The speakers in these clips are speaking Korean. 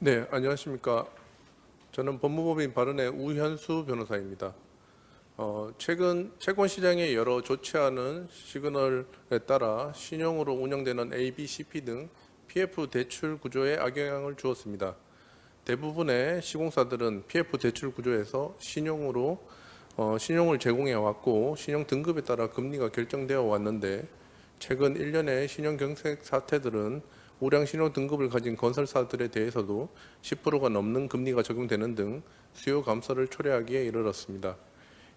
네, 안녕하십니까. 저는 법무법인 바른의 우현수 변호사입니다. 최근 채권 시장의 여러 좋지 않은 시그널에 따라 신용으로 운영되는 A, B, CP 등 PF 대출 구조에 악영향을 주었습니다. 대부분의 시공사들은 PF 대출 구조에서 신용을 제공해 왔고 신용 등급에 따라 금리가 결정되어 왔는데 최근 1년의 신용 경색 사태들은 우량 신용 등급을 가진 건설사들에 대해서도 10%가 넘는 금리가 적용되는 등 수요 감소를 초래하기에 이르렀습니다.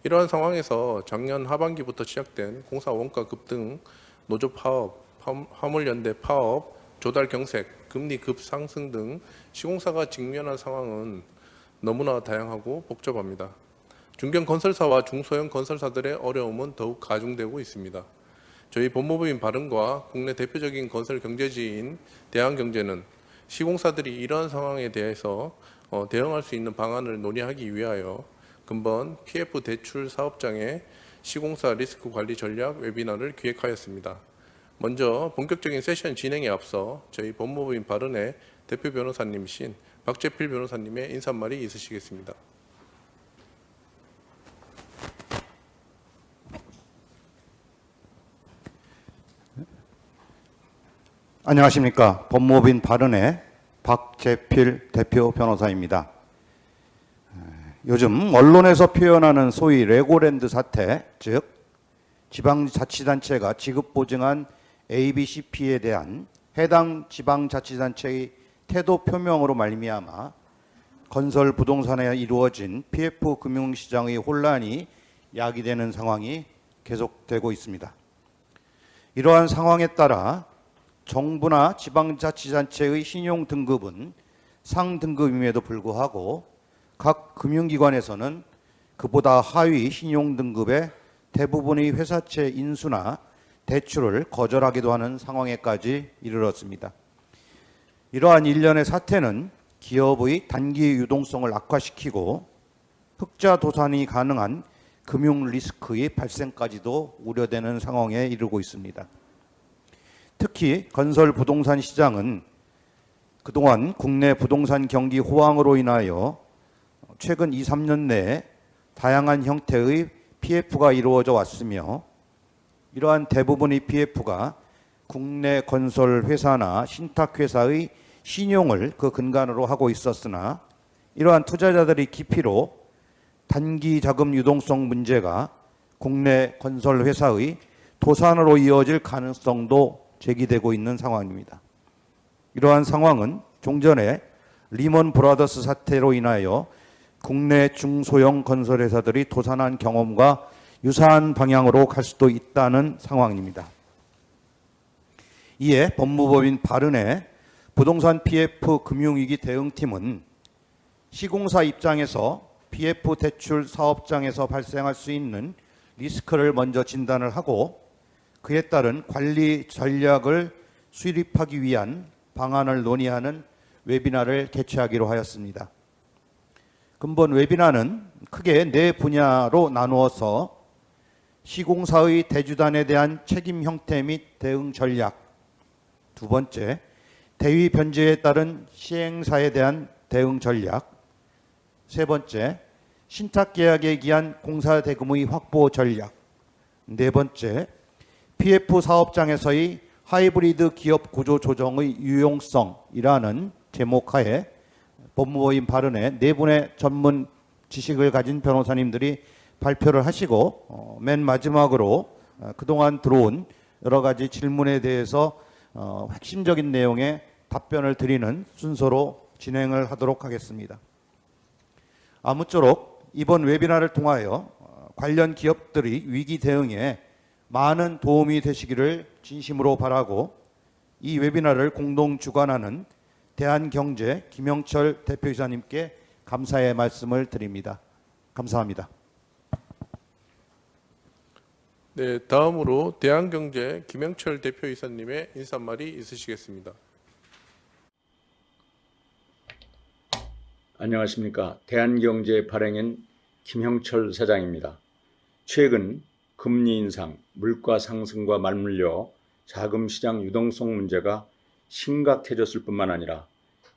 이러한 상황에서 작년 하반기부터 시작된 공사 원가 급등, 노조 파업, 화물연대 파업, 조달 경색, 금리 급상승 등 시공사가 직면한 상황은 너무나 다양하고 복잡합니다. 중견 건설사와 중소형 건설사들의 어려움은 더욱 가중되고 있습니다. 저희 법무부인 바른과 국내 대표적인 건설 경제지인 대한경제는 시공사들이 이러한 상황에 대해서 대응할 수 있는 방안을 논의하기 위하여 근본 PF 대출 사업장의 시공사 리스크 관리 전략 웨비나를 기획하였습니다. 먼저 본격적인 세션 진행에 앞서 저희 법무부인 바른의 대표 변호사님이신 박재필 변호사님의 인사말이 있으시겠습니다. 안녕하십니까. 법무법인 바른의 박재필 대표 변호사입니다. 요즘 언론에서 표현하는 소위 레고랜드 사태, 즉 지방자치단체가 지급보증한 ABCP에 대한 해당 지방자치단체의 태도 표명으로 말미암아 건설 부동산에 이루어진 PF 금융시장의 혼란이 야기되는 상황이 계속되고 있습니다. 이러한 상황에 따라 정부나 지방자치단체의 신용 등급은 상등급임에도 불구하고 각 금융기관에서는 그보다 하위 신용 등급의 대부분의 회사채 인수나 대출을 거절하기도 하는 상황에까지 이르렀습니다. 이러한 일련의 사태는 기업의 단기 유동성을 악화시키고 흑자 도산이 가능한 금융 리스크의 발생까지도 우려되는 상황에 이르고 있습니다. 특히 건설 부동산 시장은 그동안 국내 부동산 경기 호황으로 인하여 최근 2, 3년 내에 다양한 형태의 PF가 이루어져 왔으며 이러한 대부분의 PF가 국내 건설 회사나 신탁 회사의 신용을 그 근간으로 하고 있었으나 이러한 투자자들의 기피로 단기 자금 유동성 문제가 국내 건설 회사의 도산으로 이어질 가능성도 제기되고 있는 상황입니다. 이러한 상황은 종전에 리먼 브라더스 사태로 인하여 국내 중소형 건설회사들이 도산한 경험과 유사한 방향으로 갈 수도 있다는 상황입니다. 이에 법무법인 바른의 부동산 PF 금융위기 대응팀은 시공사 입장에서 PF 대출 사업장에서 발생할 수 있는 리스크를 먼저 진단을 하고 그에 따른 관리 전략을 수립하기 위한 방안을 논의하는 웨비나를 개최하기로 하였습니다. 근본 웨비나는 크게 4분야로 나누어서 시공사의 대주단에 대한 책임 형태 및 대응 전략, 두 번째, 대위 변제에 따른 시행사에 대한 대응 전략, 세 번째, 신탁 계약에 기한 공사 대금의 확보 전략, 네 번째, PF 사업장에서의 하이브리드 기업 구조 조정의 유용성이라는 제목하에 법무법인 바른의 4분의 전문 지식을 가진 변호사님들이 발표를 하시고 맨 마지막으로 그동안 들어온 여러 가지 질문에 대해서 핵심적인 내용의 답변을 드리는 순서로 진행을 하도록 하겠습니다. 아무쪼록 이번 웨비나를 통하여 관련 기업들이 위기 대응에 많은 도움이 되시기를 진심으로 바라고 이 웨비나를 공동 주관하는 대한경제 김영철 대표이사님께 감사의 말씀을 드립니다. 감사합니다. 네, 다음으로 대한경제 김영철 대표이사님의 인사말이 있으시겠습니다. 안녕하십니까. 대한경제 발행인 김형철 사장입니다. 최근 금리 인상, 물가 상승과 맞물려 자금시장 유동성 문제가 심각해졌을 뿐만 아니라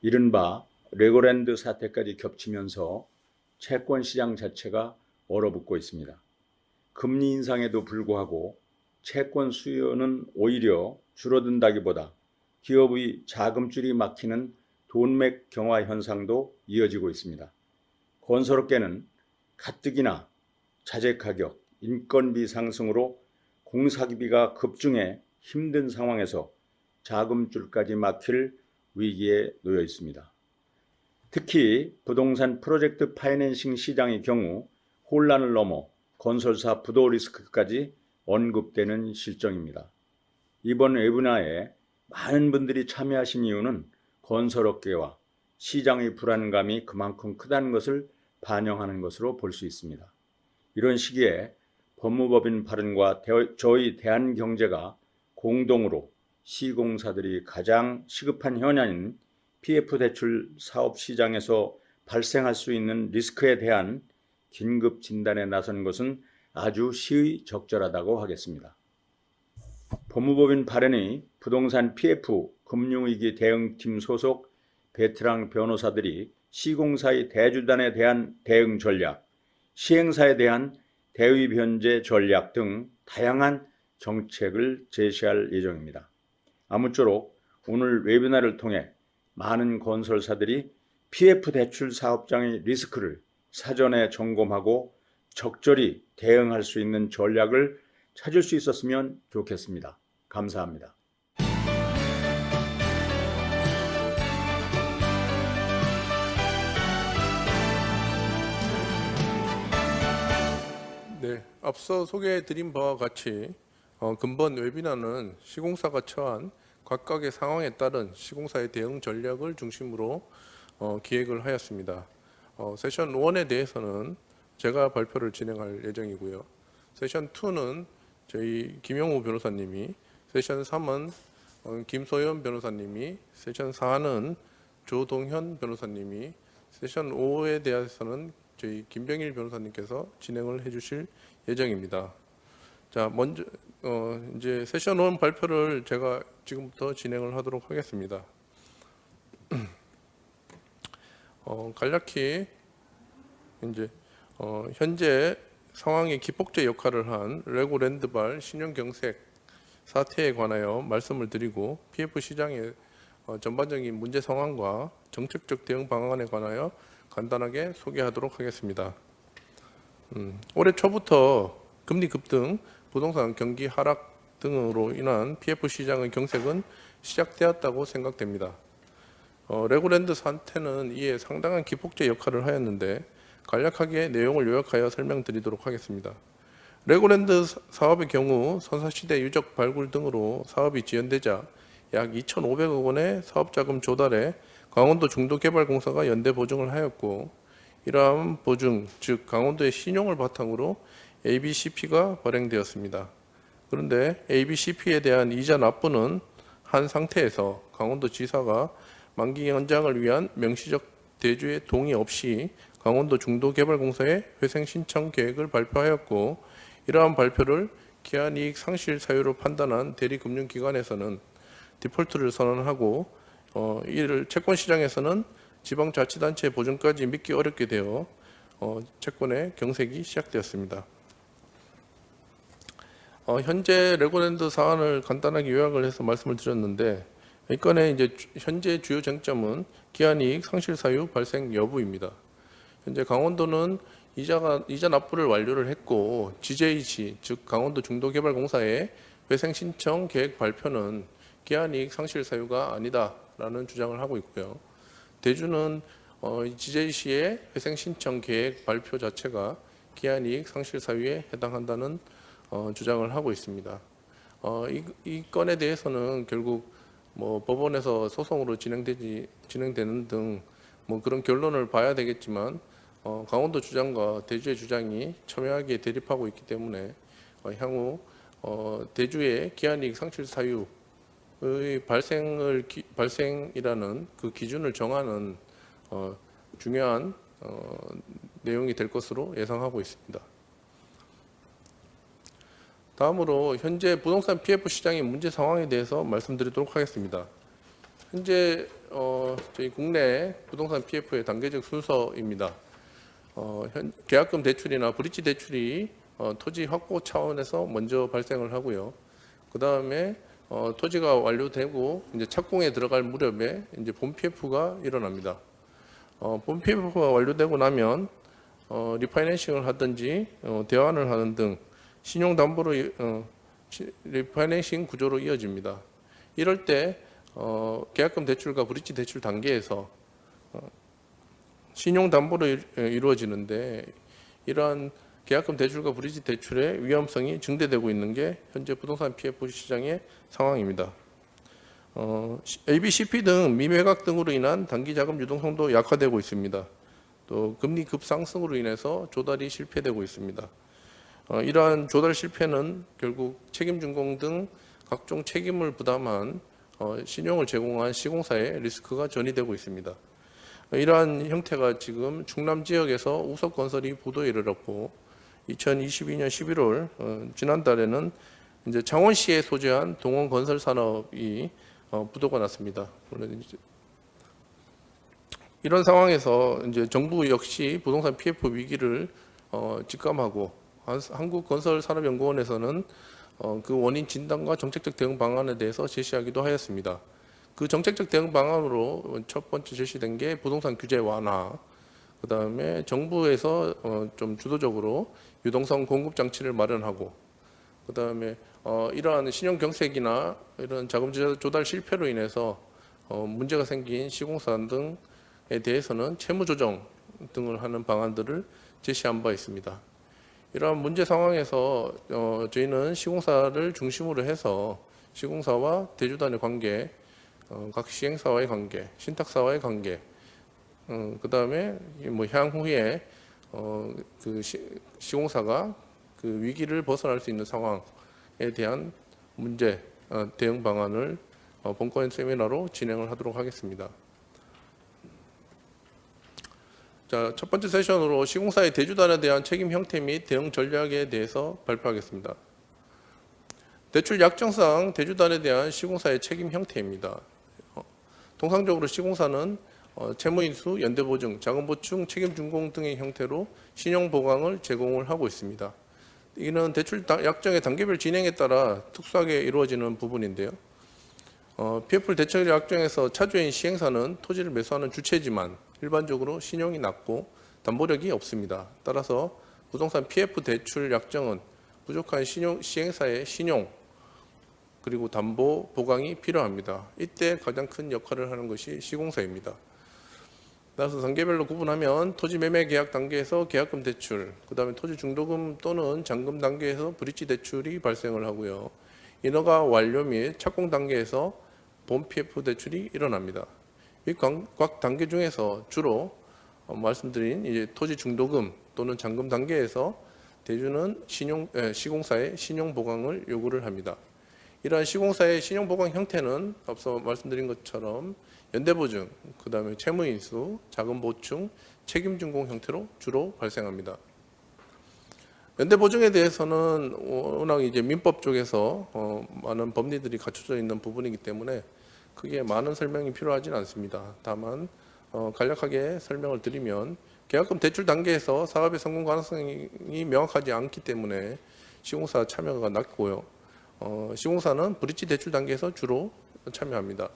이른바 레고랜드 사태까지 겹치면서 채권 시장 자체가 얼어붙고 있습니다. 금리 인상에도 불구하고 채권 수요는 오히려 줄어든다기보다 기업의 자금줄이 막히는 돈맥 경화 현상도 이어지고 있습니다. 건설업계는 가뜩이나 자재 가격, 인건비 상승으로 공사기비가 급증해 힘든 상황에서 자금줄까지 막힐 위기에 놓여 있습니다. 특히 부동산 프로젝트 파이낸싱 시장의 경우 혼란을 넘어 건설사 부도 리스크까지 언급되는 실정입니다. 이번 웨비나에 많은 분들이 참여하신 이유는 건설업계와 시장의 불안감이 그만큼 크다는 것을 반영하는 것으로 볼 수 있습니다. 이런 시기에 법무법인 발언과 저희 대한경제가 공동으로 시공사들이 가장 시급한 현안인 PF 대출 사업 시장에서 발생할 수 있는 리스크에 대한 긴급 진단에 나선 것은 아주 시의적절하다고 하겠습니다. 법무법인 발언의 부동산 PF 금융위기 대응팀 소속 베테랑 변호사들이 시공사의 대주단에 대한 대응 전략, 시행사에 대한 대위 변제 전략 등 다양한 정책을 제시할 예정입니다. 아무쪼록 오늘 웨비나를 통해 많은 건설사들이 PF 대출 사업장의 리스크를 사전에 점검하고 적절히 대응할 수 있는 전략을 찾을 수 있었으면 좋겠습니다. 감사합니다. 네, 앞서 소개해드린 바와 같이 근본 웨비나는 시공사가 처한 각각의 상황에 따른 시공사의 대응 전략을 중심으로 기획을 하였습니다. 세션 1에 대해서는 제가 발표를 진행할 예정이고요. 세션 2는 저희 김영우 변호사님이, 세션 3은 김소연 변호사님이, 세션 4는 조동현 변호사님이, 세션 5에 대해서는 저희 김병일 변호사님께서 진행을 해주실 예정입니다. 자, 먼저 이제 세션 1 발표를 제가 지금부터 진행을 하도록 하겠습니다. 간략히 이제 현재 상황의 기폭제 역할을 한 레고랜드발 신용경색 사태에 관하여 말씀을 드리고 PF 시장의 전반적인 문제 상황과 정책적 대응 방안에 관하여 간단하게 소개하도록 하겠습니다. 올해 초부터 금리 급등, 부동산 경기 하락 등으로 인한 PF 시장의 경색은 시작되었다고 생각됩니다. 레고랜드 사태는 이에 상당한 기폭제 역할을 하였는데 간략하게 내용을 요약하여 설명드리도록 하겠습니다. 레고랜드 사업의 경우 선사시대 유적 발굴 등으로 사업이 지연되자 약 2,500억 원의 사업자금 조달에 강원도 중도개발공사가 연대 보증을 하였고, 이러한 보증, 즉 강원도의 신용을 바탕으로 ABCP가 발행되었습니다. 그런데 ABCP에 대한 이자 납부는 한 상태에서 강원도지사가 만기 연장을 위한 명시적 대주의 동의 없이 강원도 중도개발공사에 회생 신청 계획을 발표하였고, 이러한 발표를 기한이익 상실 사유로 판단한 대리금융기관에서는 디폴트를 선언하고, 이를 채권시장에서는 지방자치단체 보증까지 믿기 어렵게 되어 채권의 경색이 시작되었습니다. 현재 레고랜드 사안을 간단하게 요약을 해서 말씀을 드렸는데, 이 건의 이제 현재 주요 쟁점은 기한이익 상실 사유 발생 여부입니다. 현재 강원도는 이자 납부를 완료를 했고, GJC 즉 강원도 중도개발공사의 회생 신청 계획 발표는 기한이익 상실 사유가 아니다라는 주장을 하고 있고요. 대주는 GJC의 회생 신청 계획 발표 자체가 기한이익 상실 사유에 해당한다는 주장을 하고 있습니다. 이 건에 대해서는 결국 법원에서 소송으로 진행되는 등 그런 결론을 봐야 되겠지만, 강원도 주장과 대주의 주장이 첨예하게 대립하고 있기 때문에 향후 대주의 기한이익 상실 사유의 발생이라는 그 기준을 정하는 중요한 내용이 될 것으로 예상하고 있습니다. 다음으로 현재 부동산 PF 시장의 문제 상황에 대해서 말씀드리도록 하겠습니다. 현재 저희 국내 부동산 PF의 단계적 순서입니다. 계약금 대출이나 브릿지 대출이 토지 확보 차원에서 먼저 발생을 하고요. 그 다음에 토지가 완료되고 이제 착공에 들어갈 무렵에 이제 본 PF가 일어납니다. 본 PF가 완료되고 나면 리파이낸싱을 하든지 대환을 하는 등 신용담보로 리파이낸싱 구조로 이어집니다. 이럴 때 계약금 대출과 브릿지 대출 단계에서 신용담보로 이루어지는데 이러한 계약금 대출과 브릿지 대출의 위험성이 증대되고 있는 게 현재 부동산 PF 시장의 상황입니다. ABCP 등 미매각 등으로 인한 단기 자금 유동성도 약화되고 있습니다. 또 금리 급상승으로 인해서 조달이 실패되고 있습니다. 이러한 조달 실패는 결국 책임준공 등 각종 책임을 부담한 신용을 제공한 시공사의 리스크가 전이되고 있습니다. 이러한 형태가 지금 충남 지역에서 우석건설이 보도에 이르렀고 2022년 11월 지난달에는 이제 창원시에 소재한 동원건설산업이 부도가 났습니다. 이런 상황에서 이제 정부 역시 부동산 PF 위기를 직감하고 한국건설산업연구원에서는 그 원인 진단과 정책적 대응 방안에 대해서 제시하기도 하였습니다. 그 정책적 대응 방안으로 첫 번째 제시된 게 부동산 규제 완화, 그 다음에 정부에서 좀 주도적으로 유동성 공급 장치를 마련하고, 그 다음에 이러한 신용 경색이나 이런 자금 조달 실패로 인해서 문제가 생긴 시공사 등에 대해서는 채무 조정 등을 하는 방안들을 제시한 바 있습니다. 이러한 문제 상황에서 저희는 시공사를 중심으로 해서 시공사와 대주단의 관계, 각 시행사와의 관계, 신탁사와의 관계, 그 다음에 뭐 향후에 그 시공사가 그 위기를 벗어날 수 있는 상황에 대한 문제 대응 방안을 본권 세미나로 진행을 하도록 하겠습니다. 자, 첫 번째 세션으로 시공사의 대주단에 대한 책임 형태 및 대응 전략에 대해서 발표하겠습니다. 대출 약정상 대주단에 대한 시공사의 책임 형태입니다. 통상적으로 시공사는 채무인수, 연대보증, 자금보충, 책임준공 등의 형태로 신용보강을 제공을 하고 있습니다. 이는 대출 약정의 단계별 진행에 따라 특수하게 이루어지는 부분인데요. PF 대출 약정에서 차주인 시행사는 토지를 매수하는 주체지만 일반적으로 신용이 낮고 담보력이 없습니다. 따라서 부동산 PF 대출 약정은 부족한 시행사의 신용 그리고 담보 보강이 필요합니다. 이때 가장 큰 역할을 하는 것이 시공사입니다. 따라서 단계별로 구분하면 토지 매매 계약 단계에서 계약금 대출, 그 다음에 토지 중도금 또는 잔금 단계에서 브릿지 대출이 발생을 하고요. 인허가 완료 및 착공 단계에서 본 PF 대출이 일어납니다. 이 각 단계 중에서 주로 말씀드린 이제 토지 중도금 또는 잔금 단계에서 대주는 시공사의 신용 보강을 요구를 합니다. 이러한 시공사의 신용 보강 형태는 앞서 말씀드린 것처럼 연대보증, 그 다음에 채무인수, 자금보충, 책임준공 형태로 주로 발생합니다. 연대보증에 대해서는 워낙 이제 민법 쪽에서 많은 법리들이 갖춰져 있는 부분이기 때문에 크게 많은 설명이 필요하지는 않습니다. 다만 간략하게 설명을 드리면 계약금 대출 단계에서 사업의 성공 가능성이 명확하지 않기 때문에 시공사 참여가 낮고요. 시공사는 브릿지 대출 단계에서 주로 참여합니다.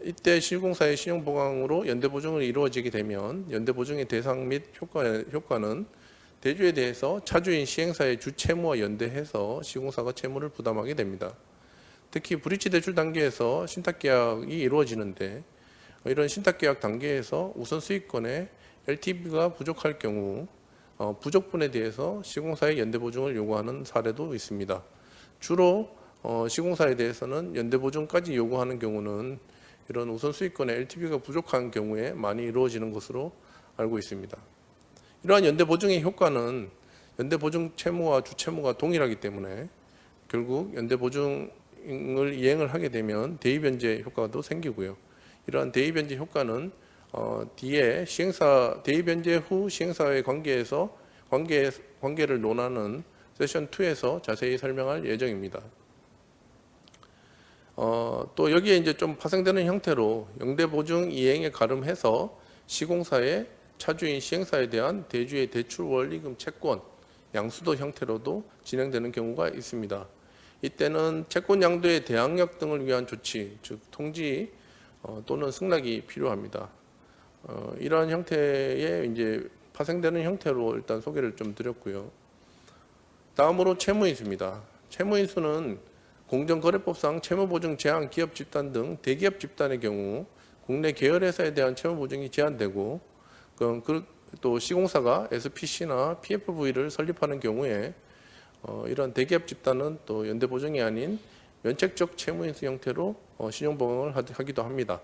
이때 시공사의 신용보강으로 연대보증이 이루어지게 되면 연대보증의 대상 및 효과는 대주에 대해서 차주인 시행사의 주채무와 연대해서 시공사가 채무를 부담하게 됩니다. 특히 브릿지 대출 단계에서 신탁계약이 이루어지는데 이런 신탁계약 단계에서 우선 수익권의 LTV가 부족할 경우 부족분에 대해서 시공사의 연대보증을 요구하는 사례도 있습니다. 주로 시공사에 대해서는 연대보증까지 요구하는 경우는 이런 우선 수익권의 LTV가 부족한 경우에 많이 이루어지는 것으로 알고 있습니다. 이러한 연대보증의 효과는 연대보증 채무와 주채무가 동일하기 때문에 결국 연대보증을 이행을 하게 되면 대의변제 효과도 생기고요. 이러한 대의변제 효과는 뒤에 대의변제 후 시행사의 관계를 논하는 세션 2에서 자세히 설명할 예정입니다. 또 여기에 이제 좀 파생되는 형태로 영대 보증 이행에 가름해서 시공사의 차주인 시행사에 대한 대주의 대출 원리금 채권 양수도 형태로도 진행되는 경우가 있습니다. 이때는 채권 양도의 대항력 등을 위한 조치, 즉 통지 또는 승낙이 필요합니다. 이러한 형태의 이제 파생되는 형태로 일단 소개를 좀 드렸고요. 다음으로 채무인수입니다. 채무인수는 공정거래법상 채무보증 제한 기업 집단 등 대기업 집단의 경우 국내 계열회사에 대한 채무보증이 제한되고 또 시공사가 SPC나 PFV를 설립하는 경우에 이런 대기업 집단은 또 연대보증이 아닌 면책적 채무인수 형태로 신용보강을 하기도 합니다.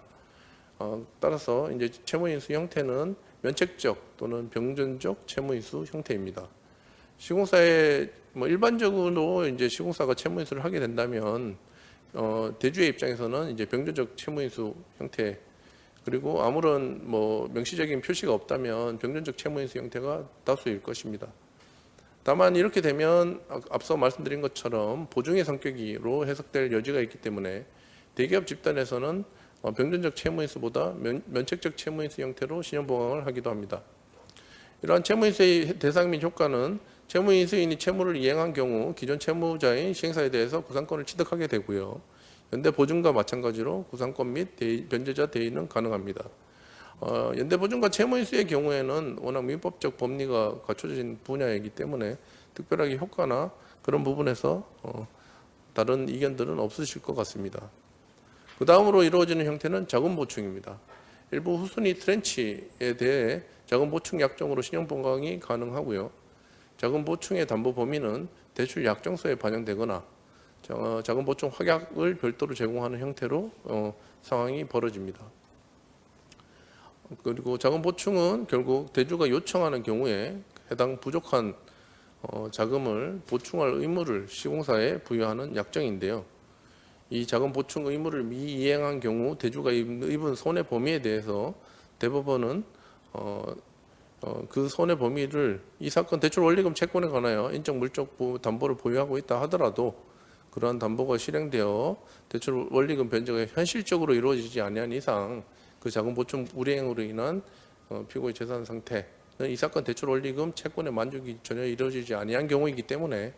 따라서 이제 채무인수 형태는 면책적 또는 병전적 채무인수 형태입니다. 시공사에 일반적으로 이제 시공사가 채무인수를 하게 된다면 대주의 입장에서는 이제 병전적 채무인수 형태 그리고 아무런 명시적인 표시가 없다면 병전적 채무인수 형태가 다수일 것입니다. 다만 이렇게 되면 앞서 말씀드린 것처럼 보증의 성격으로 해석될 여지가 있기 때문에 대기업 집단에서는 병전적 채무인수보다 면책적 채무인수 형태로 신용보강을 하기도 합니다. 이러한 채무인수의 대상 및 효과는 채무인수인이 채무를 이행한 경우 기존 채무자인 시행사에 대해서 구상권을 취득하게 되고요. 연대보증과 마찬가지로 구상권 및 변제자 대의는 가능합니다. 연대보증과 채무인수의 경우에는 워낙 민법적 법리가 갖춰진 분야이기 때문에 특별하게 효과나 그런 부분에서 다른 이견들은 없으실 것 같습니다. 그 다음으로 이루어지는 형태는 자금보충입니다. 일부 후순위 트렌치에 대해 자금보충 약정으로 신용보강이 가능하고요. 자금보충의 담보 범위는 대출 약정서에 반영되거나 자금보충 확약을 별도로 제공하는 형태로 상황이 벌어집니다. 그리고 자금보충은 결국 대주가 요청하는 경우에 해당 부족한 자금을 보충할 의무를 시공사에 부여하는 약정인데요. 이 자금보충 의무를 미이행한 경우 대주가 입은 손해 범위에 대해서 대법원은 그 손해 범위를 이 사건 대출 원리금 채권에 관하여 인적 물적 담보를 보유하고 있다 하더라도 그러한 담보가 실행되어 대출 원리금 변제가 현실적으로 이루어지지 아니한 이상 그 자금보충 불이행으로 인한 피고의 재산 상태는 이 사건 대출 원리금 채권의 만족이 전혀 이루어지지 아니한 경우이기 때문에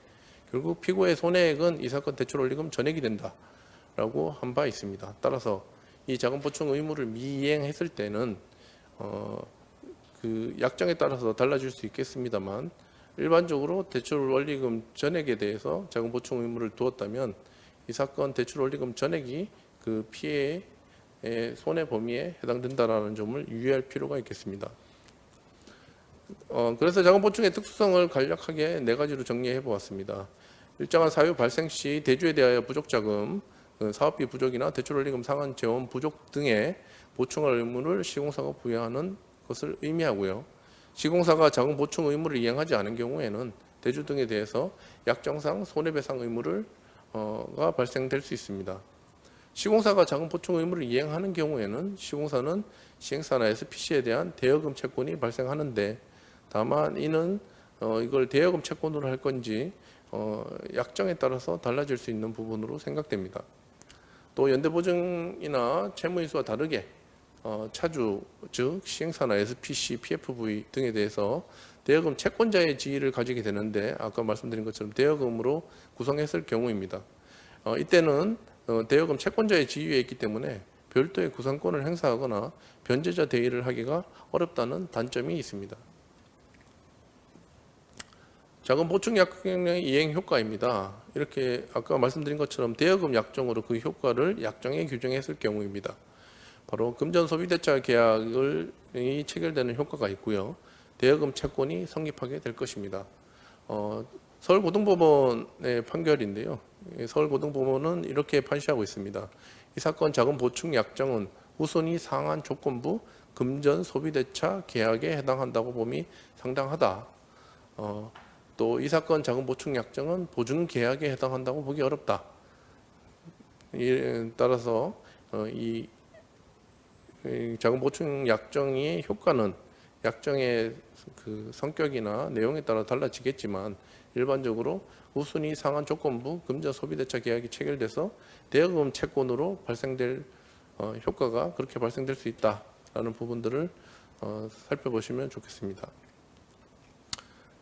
결국 피고의 손해액은 이 사건 대출 원리금 전액이 된다라고 한 바 있습니다. 따라서 이 자금보충 의무를 미이행했을 때는 그 약정에 따라서 달라질 수 있겠습니다만 일반적으로 대출 원리금 전액에 대해서 자금보충 의무를 두었다면 이 사건 대출 원리금 전액이 그 피해의 손해 범위에 해당된다라는 점을 유의할 필요가 있겠습니다. 그래서 자금보충의 특수성을 간략하게 4가지로 정리해 보았습니다. 일정한 사유 발생 시 대주에 대하여 부족자금, 사업비 부족이나 대출원리금 상환 재원 부족 등의 보충할 의무를 시공사가 부여하는 것을 의미하고요. 시공사가 자금 보충 의무를 이행하지 않은 경우에는 대주 등에 대해서 약정상 손해배상 의무가 발생될 수 있습니다. 시공사가 자금 보충 의무를 이행하는 경우에는 시공사는 시행사나 SPC에 대한 대여금 채권이 발생하는데 다만 이는 이걸 대여금 채권으로 할 건지 약정에 따라서 달라질 수 있는 부분으로 생각됩니다. 또 연대보증이나 채무인수와 다르게 차주, 즉 시행사나 SPC, PFV 등에 대해서 대여금 채권자의 지위를 가지게 되는데 아까 말씀드린 것처럼 대여금으로 구성했을 경우입니다. 이때는 대여금 채권자의 지위에 있기 때문에 별도의 구상권을 행사하거나 변제자 대의를 하기가 어렵다는 단점이 있습니다. 자금 보충 약정의 이행 효과입니다. 이렇게 아까 말씀드린 것처럼 대여금 약정으로 그 효과를 약정에 규정했을 경우입니다. 바로 금전 소비대차 계약이 체결되는 효과가 있고요. 대여금 채권이 성립하게 될 것입니다. 서울고등법원의 판결인데요. 서울고등법원은 이렇게 판시하고 있습니다. 이 사건 자금 보충 약정은 후순위 상한 조건부 금전 소비대차 계약에 해당한다고 봄이 상당하다. 또 이 사건 자금 보충 약정은 보증 계약에 해당한다고 보기 어렵다. 따라서 이 자금 보충 약정의 효과는 약정의 그 성격이나 내용에 따라 달라지겠지만 일반적으로 우순위 상한 조건부 금전 소비대차 계약이 체결돼서 대여금 채권으로 발생될 효과가 그렇게 발생될 수 있다라는 부분들을 살펴보시면 좋겠습니다.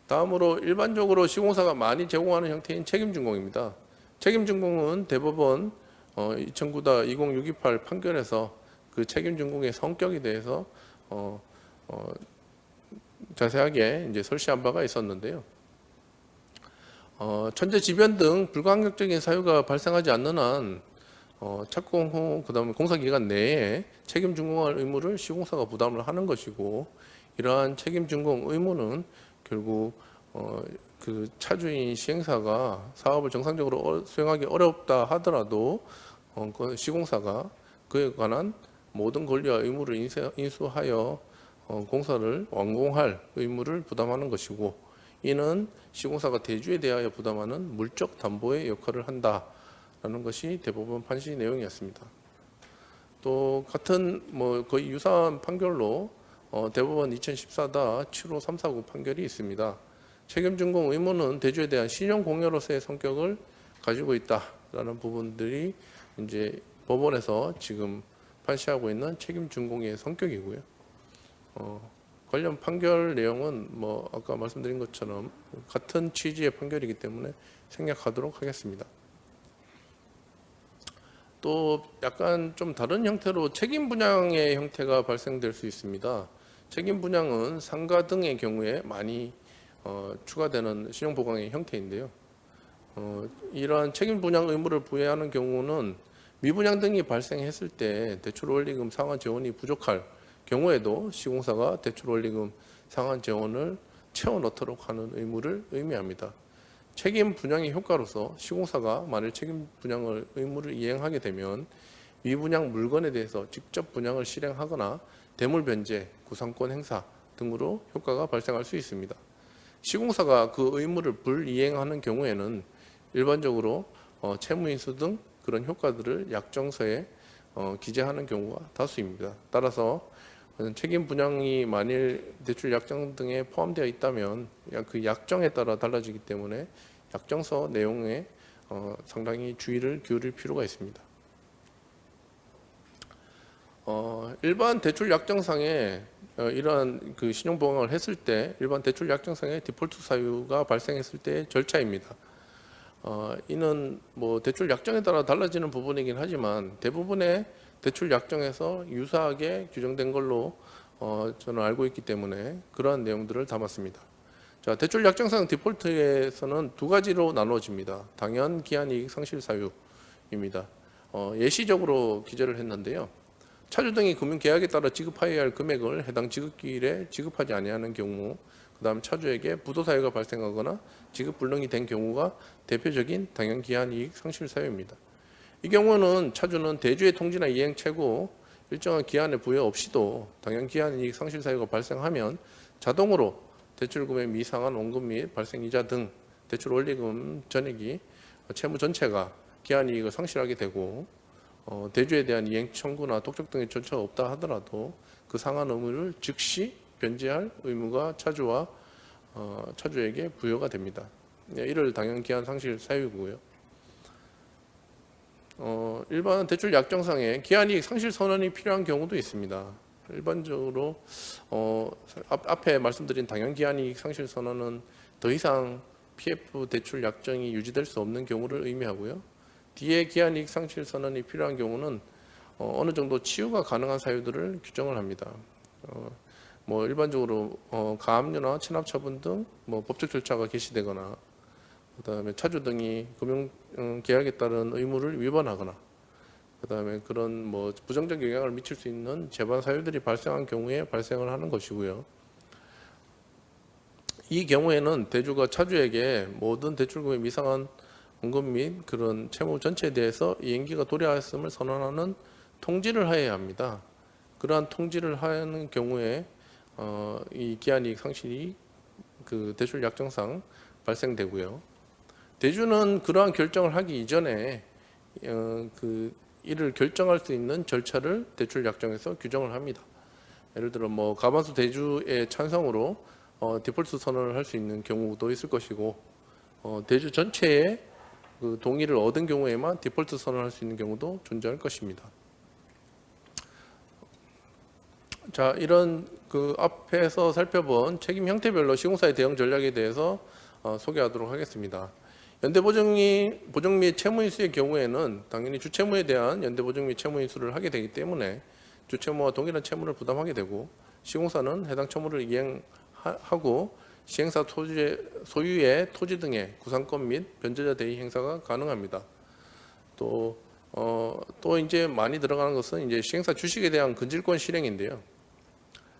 다음으로 일반적으로 시공사가 많이 제공하는 형태인 책임준공입니다. 책임준공은 대법원 2009-20628 판결에서 그 책임준공의 성격에 대해서 자세하게 이제 설시한 바가 있었는데요. 천재지변 등 불가항력적인 사유가 발생하지 않는 한 착공 후 그다음에 공사 기간 내에 책임 준공할 의무를 시공사가 부담을 하는 것이고, 이러한 책임 준공 의무는 결국 그 차주인 시행사가 사업을 정상적으로 수행하기 어렵다 하더라도 그 시공사가 그에 관한 모든 권리와 의무를 인수하여 공사를 완공할 의무를 부담하는 것이고, 이는 시공사가 대주에 대하여 부담하는 물적 담보의 역할을 한다라는 것이 대법원 판시 내용이었습니다. 또 같은 거의 유사한 판결로 대법원 2014-75349 판결이 있습니다. 책임준공 의무는 대주에 대한 신용 공여로서의 성격을 가지고 있다라는 부분들이 이제 법원에서 지금 판시하고 있는 책임준공의 성격이고요. 관련 판결 내용은 아까 말씀드린 것처럼 같은 취지의 판결이기 때문에 생략하도록 하겠습니다. 또 약간 좀 다른 형태로 책임 분양의 형태가 발생될 수 있습니다. 책임 분양은 상가 등의 경우에 많이 추가되는 신용보강의 형태인데요. 이러한 책임 분양 의무를 부여하는 경우는 미분양 등이 발생했을 때 대출원리금 상환 재원이 부족할 경우에도 시공사가 대출원리금 상환 재원을 채워 넣도록 하는 의무를 의미합니다. 책임 분양의 효과로서 시공사가 만일 책임 분양을 의무를 이행하게 되면 미분양 물건에 대해서 직접 분양을 실행하거나 대물 변제, 구상권 행사 등으로 효과가 발생할 수 있습니다. 시공사가 그 의무를 불이행하는 경우에는 일반적으로 채무인수 등 그런 효과들을 약정서에 기재하는 경우가 다수입니다. 따라서 책임 분양이 만일 대출 약정 등에 포함되어 있다면 그 약정에 따라 달라지기 때문에 약정서 내용에 상당히 주의를 기울일 필요가 있습니다. 일반 대출 약정상에 이러한 그 신용보강을 했을 때 일반 대출 약정상에 디폴트 사유가 발생했을 때의 절차입니다. 이는 대출 약정에 따라 달라지는 부분이긴 하지만 대부분의 대출 약정에서 유사하게 규정된 걸로 저는 알고 있기 때문에 그러한 내용들을 담았습니다. 자, 대출 약정상 디폴트에서는 두 가지로 나누어집니다. 당연 기한 이익 상실 사유입니다. 예시적으로 기재를 했는데요. 차주 등이 금융 계약에 따라 지급하여야 할 금액을 해당 지급기일에 지급하지 아니하는 경우, 그다음 차주에게 부도 사유가 발생하거나 지급 불능이 된 경우가 대표적인 당연 기한 이익 상실 사유입니다. 이 경우는 차주는 대주의 통지나 이행 최고 일정한 기한의 부여 없이도 당연 기한 이익 상실 사유가 발생하면 자동으로 대출금의 미상한 원금 및 발생 이자 등 대출 원리금 전액이 채무 전체가 기한 이익을 상실하게 되고, 대주에 대한 이행 청구나 독촉 등의 절차가 없다 하더라도 그 상한 의무를 즉시 변제할 의무가 차주에게 부여가 됩니다. 이를 당연 기한 상실 사유이고요. 일반 대출 약정상에 기한이익 상실 선언이 필요한 경우도 있습니다. 일반적으로 앞에 말씀드린 당연 기한이익 상실 선언은 더 이상 PF 대출 약정이 유지될 수 없는 경우를 의미하고요. 뒤에 기한이익 상실 선언이 필요한 경우는 어느 정도 치유가 가능한 사유들을 규정을 합니다. 일반적으로 가압류나 체납처분 등 법적 절차가 개시되거나, 그다음에 차주 등이 금융 계약에 따른 의무를 위반하거나, 그다음에 그런 부정적 영향을 미칠 수 있는 재반 사유들이 발생한 경우에 발생을 하는 것이고요. 이 경우에는 대주가 차주에게 모든 대출금의 미상한 원금 및 그런 채무 전체에 대해서 이행기가 도래하였음을 선언하는 통지를 하여야 합니다. 그러한 통지를 하는 경우에 이 기한이익 상실이 그 대출 약정상 발생되고요. 대주는 그러한 결정을 하기 이전에 이를 결정할 수 있는 절차를 대출 약정에서 규정을 합니다. 예를 들어 뭐 가반수 대주의 찬성으로 디폴트 선언을 할 수 있는 경우도 있을 것이고 대주 전체의 그 동의를 얻은 경우에만 디폴트 선언을 할 수 있는 경우도 존재할 것입니다. 자, 이런 그 앞에서 살펴본 책임 형태별로 시공사의 대응 전략에 대해서 소개하도록 하겠습니다. 연대보증 및 채무인수의 경우에는 당연히 주채무에 대한 연대보증 및 채무인수를 하게 되기 때문에 주채무와 동일한 채무를 부담하게 되고 시공사는 해당 채무를 이행하고 시행사 소유의 토지 등의 구상권 및 변제자 대의 행사가 가능합니다. 또 이제 많이 들어가는 것은 이제 시행사 주식에 대한 근질권 실행인데요.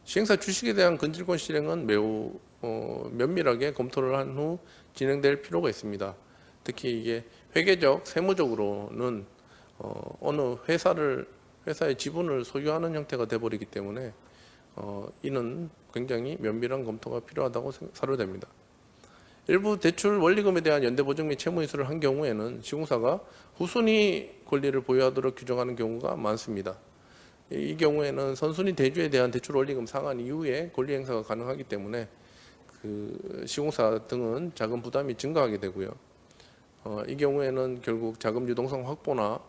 시행사 주식에 대한 근질권 실행은 매우 면밀하게 검토를 한 후 진행될 필요가 있습니다. 특히 이게 회계적, 세무적으로는 어느 회사의 지분을 소유하는 형태가 돼버리기 때문에 이는 굉장히 면밀한 검토가 필요하다고 사료됩니다. 일부 대출 원리금에 대한 연대보증 및 채무인수를 한 경우에는 시공사가 후순위 권리를 보유하도록 규정하는 경우가 많습니다. 이 경우에는 선순위 대주에 대한 대출 원리금 상환 이후에 권리 행사가 가능하기 때문에 그 시공사 등은 자금 부담이 증가하게 되고요. 이 경우에는 결국 자금 유동성 확보나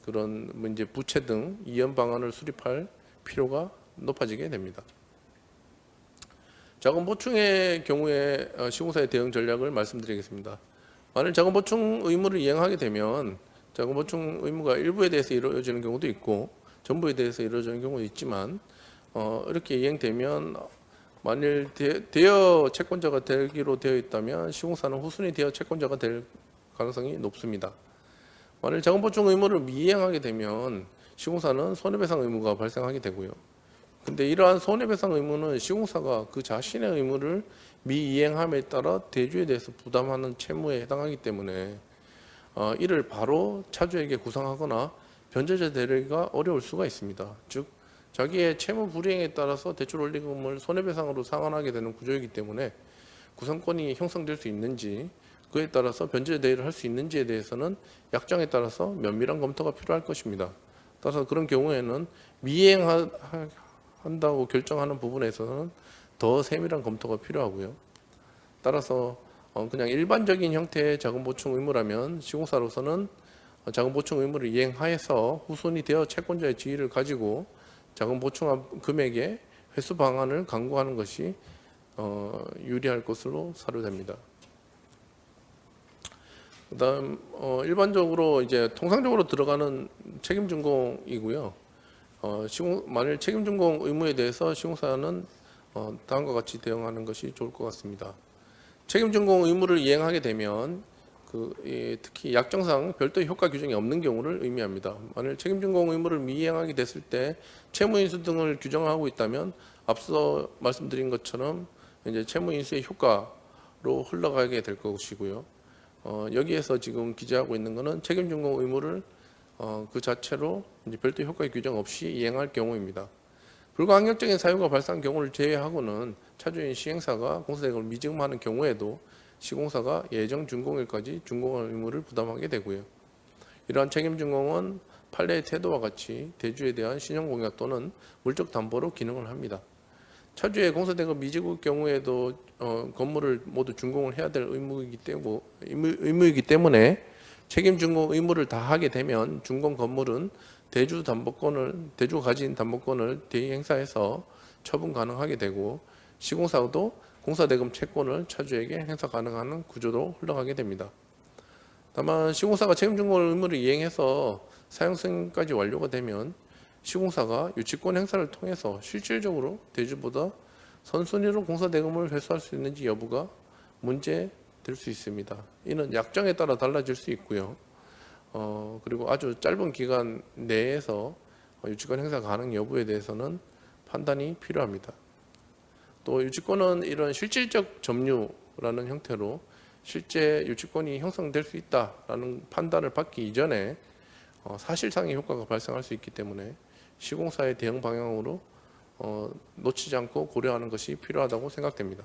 그런 이제 부채 등 이연 방안을 수립할 필요가 높아지게 됩니다. 자금 보충의 경우에 시공사의 대응 전략을 말씀드리겠습니다. 만일 자금 보충 의무를 이행하게 되면 자금 보충 의무가 일부에 대해서 이루어지는 경우도 있고 전부에 대해서 이루어지는 경우도 있지만 이렇게 이행되면 만일 대여 채권자가 되기로 되어 있다면 시공사는 후순위 대여 채권자가 될 가능성이 높습니다. 만일 자금 보충 의무를 미이행하게 되면 시공사는 손해배상 의무가 발생하게 되고요. 근데 이러한 손해배상 의무는 시공사가 그 자신의 의무를 미이행함에 따라 대주에 대해서 부담하는 채무에 해당하기 때문에 이를 바로 차주에게 구상하거나 변제자 대리가 어려울 수가 있습니다. 즉 자기의 채무 불이행에 따라서 대출 원리금을 손해배상으로 상환하게 되는 구조이기 때문에 구상권이 형성될 수 있는지 그에 따라서 변제 대리를 할 수 있는지에 대해서는 약정에 따라서 면밀한 검토가 필요할 것입니다. 따라서 그런 경우에는 미이행한다고 결정하는 부분에서는 더 세밀한 검토가 필요하고요. 따라서 그냥 일반적인 형태의 자금 보충 의무라면 시공사로서는 자금 보충 의무를 이행하여서 후손이 되어 채권자의 지위를 가지고 자금 보충한 금액의 회수 방안을 강구하는 것이 유리할 것으로 사료됩니다. 그다음 일반적으로 이제 통상적으로 들어가는 책임 준공이고요. 만일 책임 준공 의무에 대해서 시공사는 다음과 같이 대응하는 것이 좋을 것 같습니다. 책임 준공 의무를 이행하게 되면 특히 약정상 별도의 효과 규정이 없는 경우를 의미합니다. 만일 책임 준공 의무를 미이행하게 됐을 때 채무인수 등을 규정하고 있다면 앞서 말씀드린 것처럼 이제 채무인수의 효과로 흘러가게 될 것이고요. 여기에서 지금 기재하고 있는 것은 책임 준공 의무를 그 자체로 이제 별도의 효과 규정 없이 이행할 경우입니다. 불가항력적인 사유가 발생한 경우를 제외하고는 차주인 시행사가 공사대금을 미지급하는 경우에도 시공사가 예정 준공일까지 준공할 의무를 부담하게 되고요. 이러한 책임 준공은 판례의 태도와 같이 대주에 대한 신용공약 또는 물적 담보로 기능을 합니다. 차주의 공사대금 미지급 경우에도 건물을 모두 준공을 해야 될 의무이기 때문에 책임 준공 의무를 다하게 되면 준공 건물은 대주가 가진 담보권을 대의 행사해서 처분 가능하게 되고 시공사도 공사대금 채권을 차주에게 행사 가능한 구조로 흘러가게 됩니다. 다만 시공사가 책임준공 의무를 이행해서 사용승인까지 완료가 되면 시공사가 유치권 행사를 통해서 실질적으로 대주보다 선순위로 공사대금을 회수할 수 있는지 여부가 문제될 수 있습니다. 이는 약정에 따라 달라질 수 있고요. 그리고 아주 짧은 기간 내에서 유치권 행사 가능 여부에 대해서는 판단이 필요합니다. 또 유치권은 이런 실질적 점유라는 형태로 실제 유치권이 형성될 수 있다라는 판단을 받기 이전에 사실상의 효과가 발생할 수 있기 때문에 시공사의 대응 방향으로 놓치지 않고 고려하는 것이 필요하다고 생각됩니다.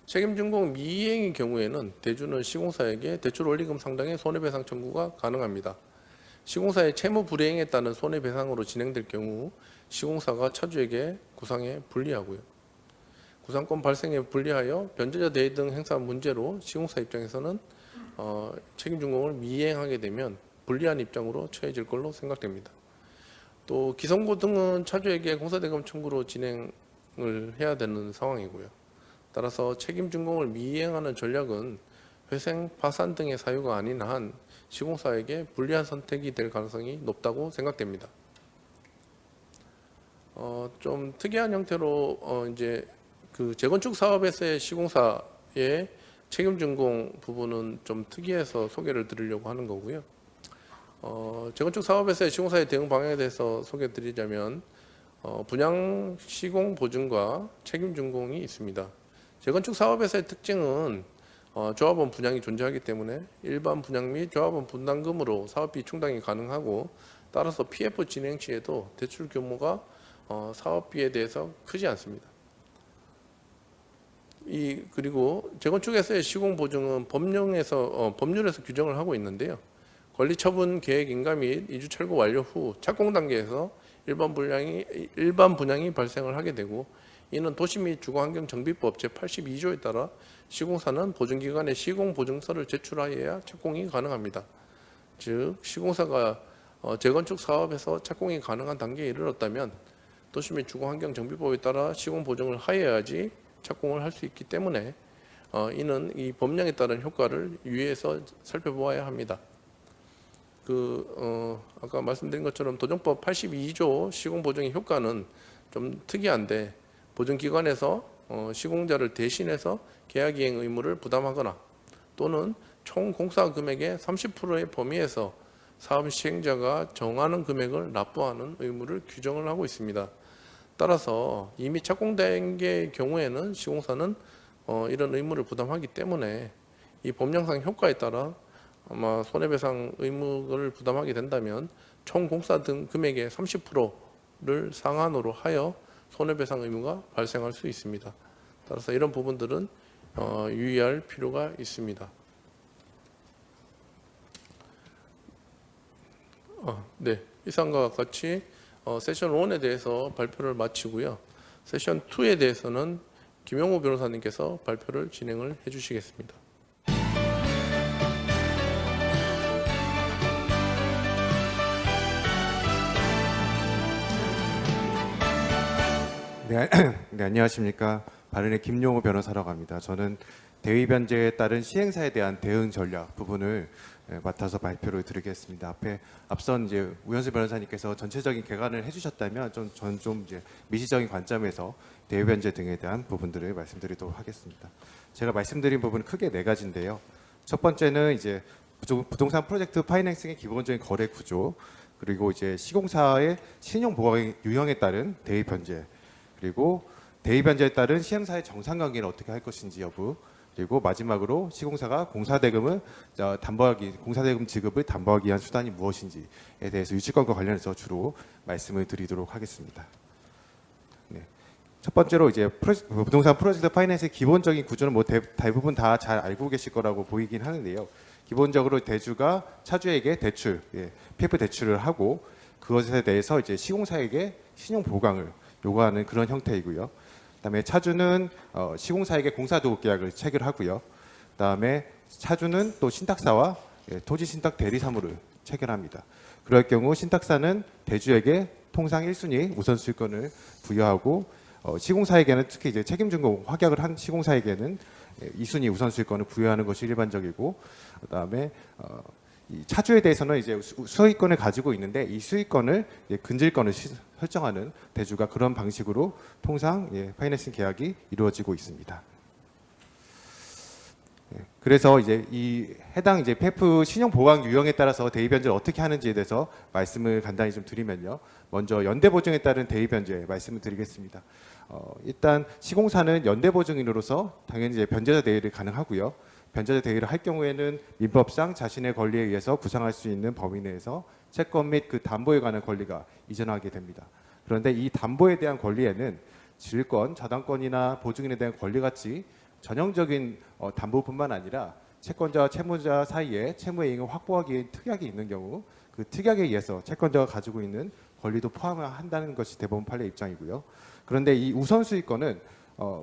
책임준공 미이행의 경우에는 대주는 시공사에게 대출 원리금 상당의 손해배상 청구가 가능합니다. 시공사의 채무 불이행에 따른 손해배상으로 진행될 경우 시공사가 차주에게 구상에 불리하고요. 구상권 발생에 불리하여 변제자 대위 등 행사한 문제로 시공사 입장에서는 책임 준공을 미이행하게 되면 불리한 입장으로 처해질 걸로 생각됩니다. 또 기성고 등은 차주에게 공사대금 청구로 진행을 해야 되는 상황이고요. 따라서 책임 준공을 미이행하는 전략은 회생, 파산 등의 사유가 아닌 한 시공사에게 불리한 선택이 될 가능성이 높다고 생각됩니다. 좀 특이한 형태로 이제 그 재건축 사업에서의 시공사의 책임 준공 부분은 좀 특이해서 소개를 드리려고 하는 거고요. 재건축 사업에서의 시공사의 대응 방향에 대해서 소개해 드리자면 분양 시공 보증과 책임 준공이 있습니다. 재건축 사업에서의 특징은 조합원 분양이 존재하기 때문에 일반 분양 및 조합원 분담금으로 사업비 충당이 가능하고 따라서 PF 진행 시에도 대출 규모가 사업비에 대해서 크지 않습니다. 그리고 재건축에서의 시공 보증은 법률에서 규정을 하고 있는데요. 권리처분 계획 인가 및 이주 철거 완료 후 착공 단계에서 일반 분양이 발생을 하게 되고 이는 도시 및 주거환경정비법 제82조에 따라 시공사는 보증기관에 시공보증서를 제출하여야 착공이 가능합니다. 즉 시공사가 재건축 사업에서 착공이 가능한 단계에 이르렀다면 도시 및 주거환경정비법에 따라 시공보증을 하여야지 착공을 할 수 있기 때문에 이는 이 법령에 따른 효과를 유의해서 살펴보아야 합니다. 아까 말씀드린 것처럼 도정법 82조 시공보증의 효과는 좀 특이한데 보증기관에서 시공자를 대신해서 계약이행 의무를 부담하거나 또는 총 공사 금액의 30%의 범위에서 사업 시행자가 정하는 금액을 납부하는 의무를 규정을 하고 있습니다. 따라서 이미 착공된 게 경우에는 시공사는 이런 의무를 부담하기 때문에 이 법령상 효과에 따라 아마 손해배상 의무를 부담하게 된다면 총 공사 등 금액의 30%를 상한으로 하여 손해배상 의무가 발생할 수 있습니다. 따라서 이런 부분들은 유의할 필요가 있습니다. 네, 이상과 같이 세션 1에 대해서 발표를 마치고요. 세션 2에 대해서는 김용호 변호사님께서 발표를 진행을 해주시겠습니다. 네, 안녕하십니까. 바른의 김용호 변호사라고 합니다. 저는 대위 변제에 따른 시행사에 대한 대응 전략 부분을 맡아서 발표를 드리겠습니다. 앞선 이제 우현수 변호사님께서 전체적인 개관을 해주셨다면 저는 좀 이제 미시적인 관점에서 대위 변제 등에 대한 부분들을 말씀드리도록 하겠습니다. 제가 말씀드린 부분은 크게 네 가지인데요. 첫 번째는 이제 부동산 프로젝트 파이낸싱의 기본적인 거래 구조, 그리고 이제 시공사의 신용 보강 유형에 따른 대위 변제, 그리고 대위 변제에 따른 시행사의 정상 관계를 어떻게 할 것인지 여부, 그리고 마지막으로 시공사가 공사대금 지급을 담보하기 위한 수단이 무엇인지에 대해서 유치권과 관련해서 주로 말씀을 드리도록 하겠습니다. 네. 첫 번째로 이제 부동산 프로젝트 파이낸스의 기본적인 구조는 대부분 다 잘 알고 계실 거라고 보이긴 하는데요. 기본적으로 대주가 차주에게 PF 대출을 하고 그것에 대해서 이제 시공사에게 신용 보강을 요구하는 그런 형태이고요. 그다음에 차주는 시공사에게 공사도급 계약을 체결하고요. 그다음에 차주는 또 신탁사와 토지 신탁 대리 사무를 체결합니다. 그럴 경우 신탁사는 대주에게 통상 1순위 우선 수익권을 부여하고 시공사에게는 특히 이제 책임준공 확약을 한 시공사에게는 2순위 우선 수익권을 부여하는 것이 일반적이고, 그다음에 이 차주에 대해서는 이제 수익권을 가지고 있는데 이 수익권을 근질권을 설정하는 대주가 그런 방식으로 통상 파이낸싱 계약이 이루어지고 있습니다. 그래서 이제 이 해당 이제 PF 신용 보강 유형에 따라서 대위 변제를 어떻게 하는지에 대해서 말씀을 간단히 좀 드리면요. 먼저 연대 보증에 따른 대위 변제 말씀을 드리겠습니다. 일단 시공사는 연대 보증인으로서 당연히 이제 변제자 대위를 가능하고요. 변제자 대위를 할 경우에는 민법상 자신의 권리에 의해서 구상할 수 있는 범위 내에서 채권 및 그 담보에 관한 권리가 이전하게 됩니다. 그런데 이 담보에 대한 권리에는 질권, 자당권이나 보증인에 대한 권리 같이 전형적인 담보뿐만 아니라 채권자와 채무자 사이에 채무의 이익을 확보하기 위해 특약이 있는 경우 그 특약에 의해서 채권자가 가지고 있는 권리도 포함한다는 것이 대법원 판례 입장이고요. 그런데 이 우선수익권은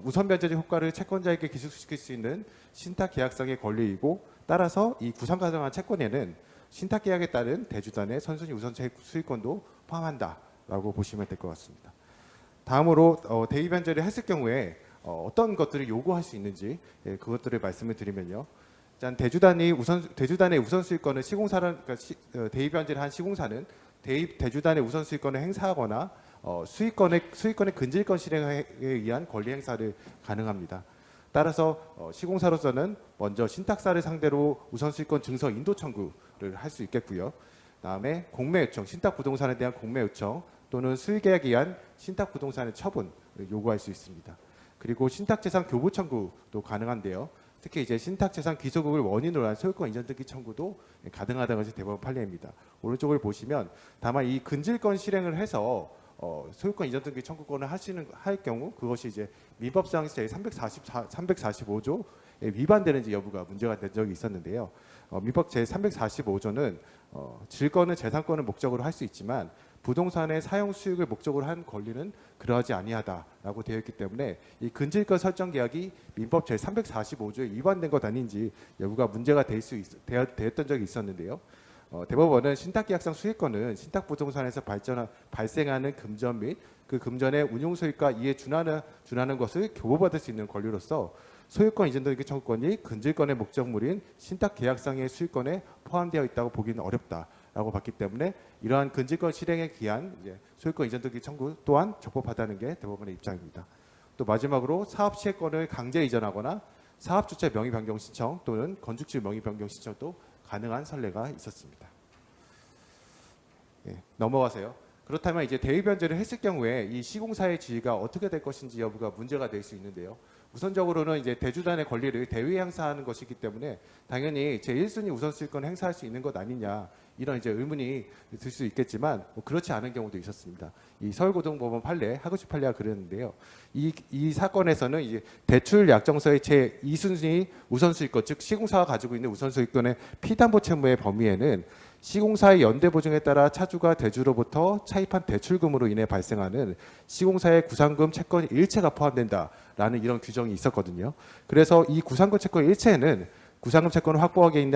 우선 변제적 효과를 채권자에게 기속시킬 수 있는 신탁계약상의 권리이고 따라서 이 구상 가능한 채권에는 신탁계약에 따른 대주단의 선순위 우선 수익권도 포함한다라고 보시면 될 것 같습니다. 다음으로 대위 변제를 했을 경우에 어떤 것들을 요구할 수 있는지 그것들을 말씀을 드리면요. 일단 대주단의 우선 수익권을 대위 변제를 한 시공사는 대주단의 우선 수익권을 행사하거나 수익권의 근질권 실행에 의한 권리 행사를 가능합니다. 따라서 시공사로서는 먼저 신탁사를 상대로 우선 수익권 증서 인도 청구를 할 수 있겠고요. 다음에 공매 요청, 신탁 부동산에 대한 공매 요청 또는 수의계약에 의한 신탁 부동산의 처분을 요구할 수 있습니다. 그리고 신탁재산 교부 청구도 가능한데요. 특히 이제 신탁재산 귀소국을 원인으로 한 소유권 이전 등기 청구도 가능하다는 것이 대법원 판례입니다. 오른쪽을 보시면 다만 이 근질권 실행을 해서 소유권 이전 등기 청구권을 할 경우 그것이 이제 민법상 제 345조에 위반되는지 여부가 문제가 된 적이 있었는데요. 민법 제 345조는 질권은 재산권을 목적으로 할 수 있지만 부동산의 사용 수익을 목적으로 한 권리는 그러하지 아니하다라고 되어 있기 때문에 이 근질권 설정 계약이 민법 제 345조에 위반된 것 아닌지 여부가 문제가 되었던 적이 있었는데요. 대법원은 신탁계약상 수익권은 신탁부동산에서 발생하는 금전 및 그 금전의 운용소익과 이에 준하는 것을 교부받을 수 있는 권리로서 소유권 이전 등기 청구권이 근질권의 목적물인 신탁계약상의 수익권에 포함되어 있다고 보기는 어렵다라고 봤기 때문에 이러한 근질권 실행에 기한 소유권 이전 등기 청구 또한 적법하다는 게 대법원의 입장입니다. 또 마지막으로 사업 시행권을 강제 이전하거나 사업 주체 명의 변경 신청 또는 건축주 명의 변경 신청도 가능한 선례가 있었습니다. 넘어가세요. 그렇다면 이제 대위 변제를 했을 경우에 이 시공사의 지위가 어떻게 될 것인지 여부가 문제가 될 수 있는데요. 우선적으로는 이제 대주단의 권리를 대위에 행사하는 것이기 때문에 당연히 제1순위 우선수익권을 행사할 수 있는 것 아니냐 이런 이제 의문이 들 수 있겠지만 그렇지 않은 경우도 있었습니다. 이 서울고등법원 판례 하구시 판례가 그랬는데요. 이 사건에서는 이제 대출 약정서의 제2순위 우선수익권 즉 시공사가 가지고 있는 우선수익권의 피담보 채무의 범위에는 시공사의 연대 보증에 따라 차주가 대주로부터 차입한 대출금으로 인해 발생하는 시공사의 구상금 채권 일체가 포함된다라는 이런 규정이 있었거든요. 그래서 이 구상금 채권 일체는 구상금 채권을 확보하기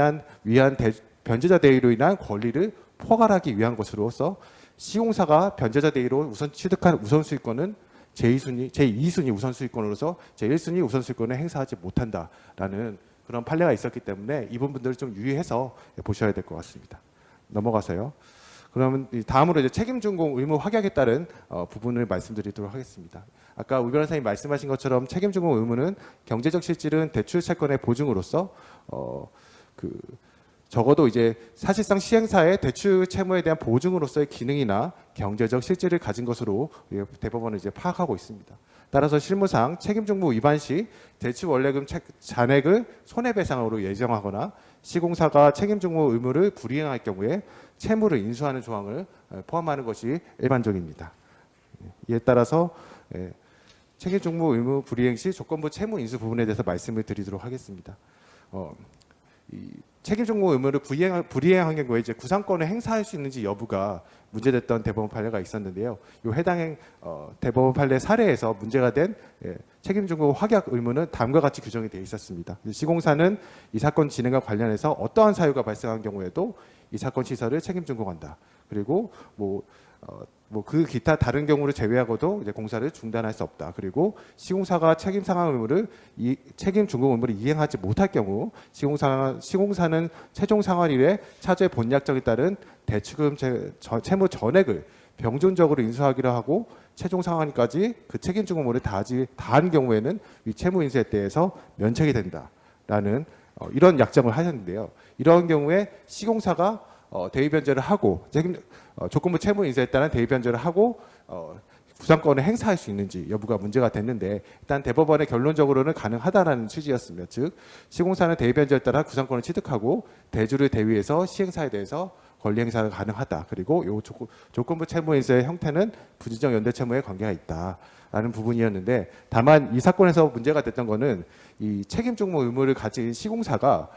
위한 변제자 대위로 인한 권리를 포괄하기 위한 것으로서 시공사가 변제자 대위로 우선 취득한 우선수익권은 제2순위 우선수익권으로서 제1순위 우선수익권을 행사하지 못한다라는 그런 판례가 있었기 때문에 이 부분들을 좀 유의해서 보셔야 될 것 같습니다. 넘어가서요. 그러면 다음으로 이제 책임준공 의무 확약에 따른 부분을 말씀드리도록 하겠습니다. 아까 우 변호사님 말씀하신 것처럼 책임준공 의무는 경제적 실질은 대출 채권의 보증으로서 적어도 이제 사실상 시행사의 대출 채무에 대한 보증으로서의 기능이나 경제적 실질을 가진 것으로 대법원은 이제 파악하고 있습니다. 따라서 실무상 책임중무 위반 시 대출 원래금 잔액을 손해배상으로 예정하거나 시공사가 책임중무 의무를 불이행할 경우에 채무를 인수하는 조항을 포함하는 것이 일반적입니다. 이에 따라서 책임중무 의무 불이행 시 조건부 채무 인수 부분에 대해서 말씀을 드리도록 하겠습니다. 이 책임중무 의무를 불이행한 경우에 이제 구상권을 행사할 수 있는지 여부가 문제됐던 대법원 판례가 있었는데요. 이 해당 대법원 판례 사례에서 문제가 된 책임중무 확약 의무는 다음과 같이 규정이 되어 있었습니다. 시공사는 이 사건 진행과 관련해서 어떠한 사유가 발생한 경우에도 이 사건 시설을 책임준공한다. 그리고 그 기타 다른 경우를 제외하고도 이제 공사를 중단할 수 없다. 그리고 시공사가 책임 준공 의무를 이행하지 못할 경우 시공사는 최종 상환일에 차주의 본약정에 따른 대출금 채무 전액을 병존적으로 인수하기로 하고 최종 상환일까지 그 책임 준공 의무를 다한 경우에는 이 채무 인수에 대해서 면책이 된다라는 이런 약정을 하셨는데요. 이런 경우에 시공사가 대위 변제를 하고 조건부 채무 인수에 따른 대위 변제를 하고 구상권을 행사할 수 있는지 여부가 문제가 됐는데 일단 대법원의 결론적으로는 가능하다라는 취지였으며 즉 시공사는 대위 변제에 따라 구상권을 취득하고 대주를 대위해서 시행사에 대해서 권리 행사가 가능하다. 그리고 이 조건부 채무 인수의 형태는 부진적 연대 채무에 관계가 있다라는 부분이었는데 다만 이 사건에서 문제가 됐던 거는 이 책임 중무 의무를 가진 시공사가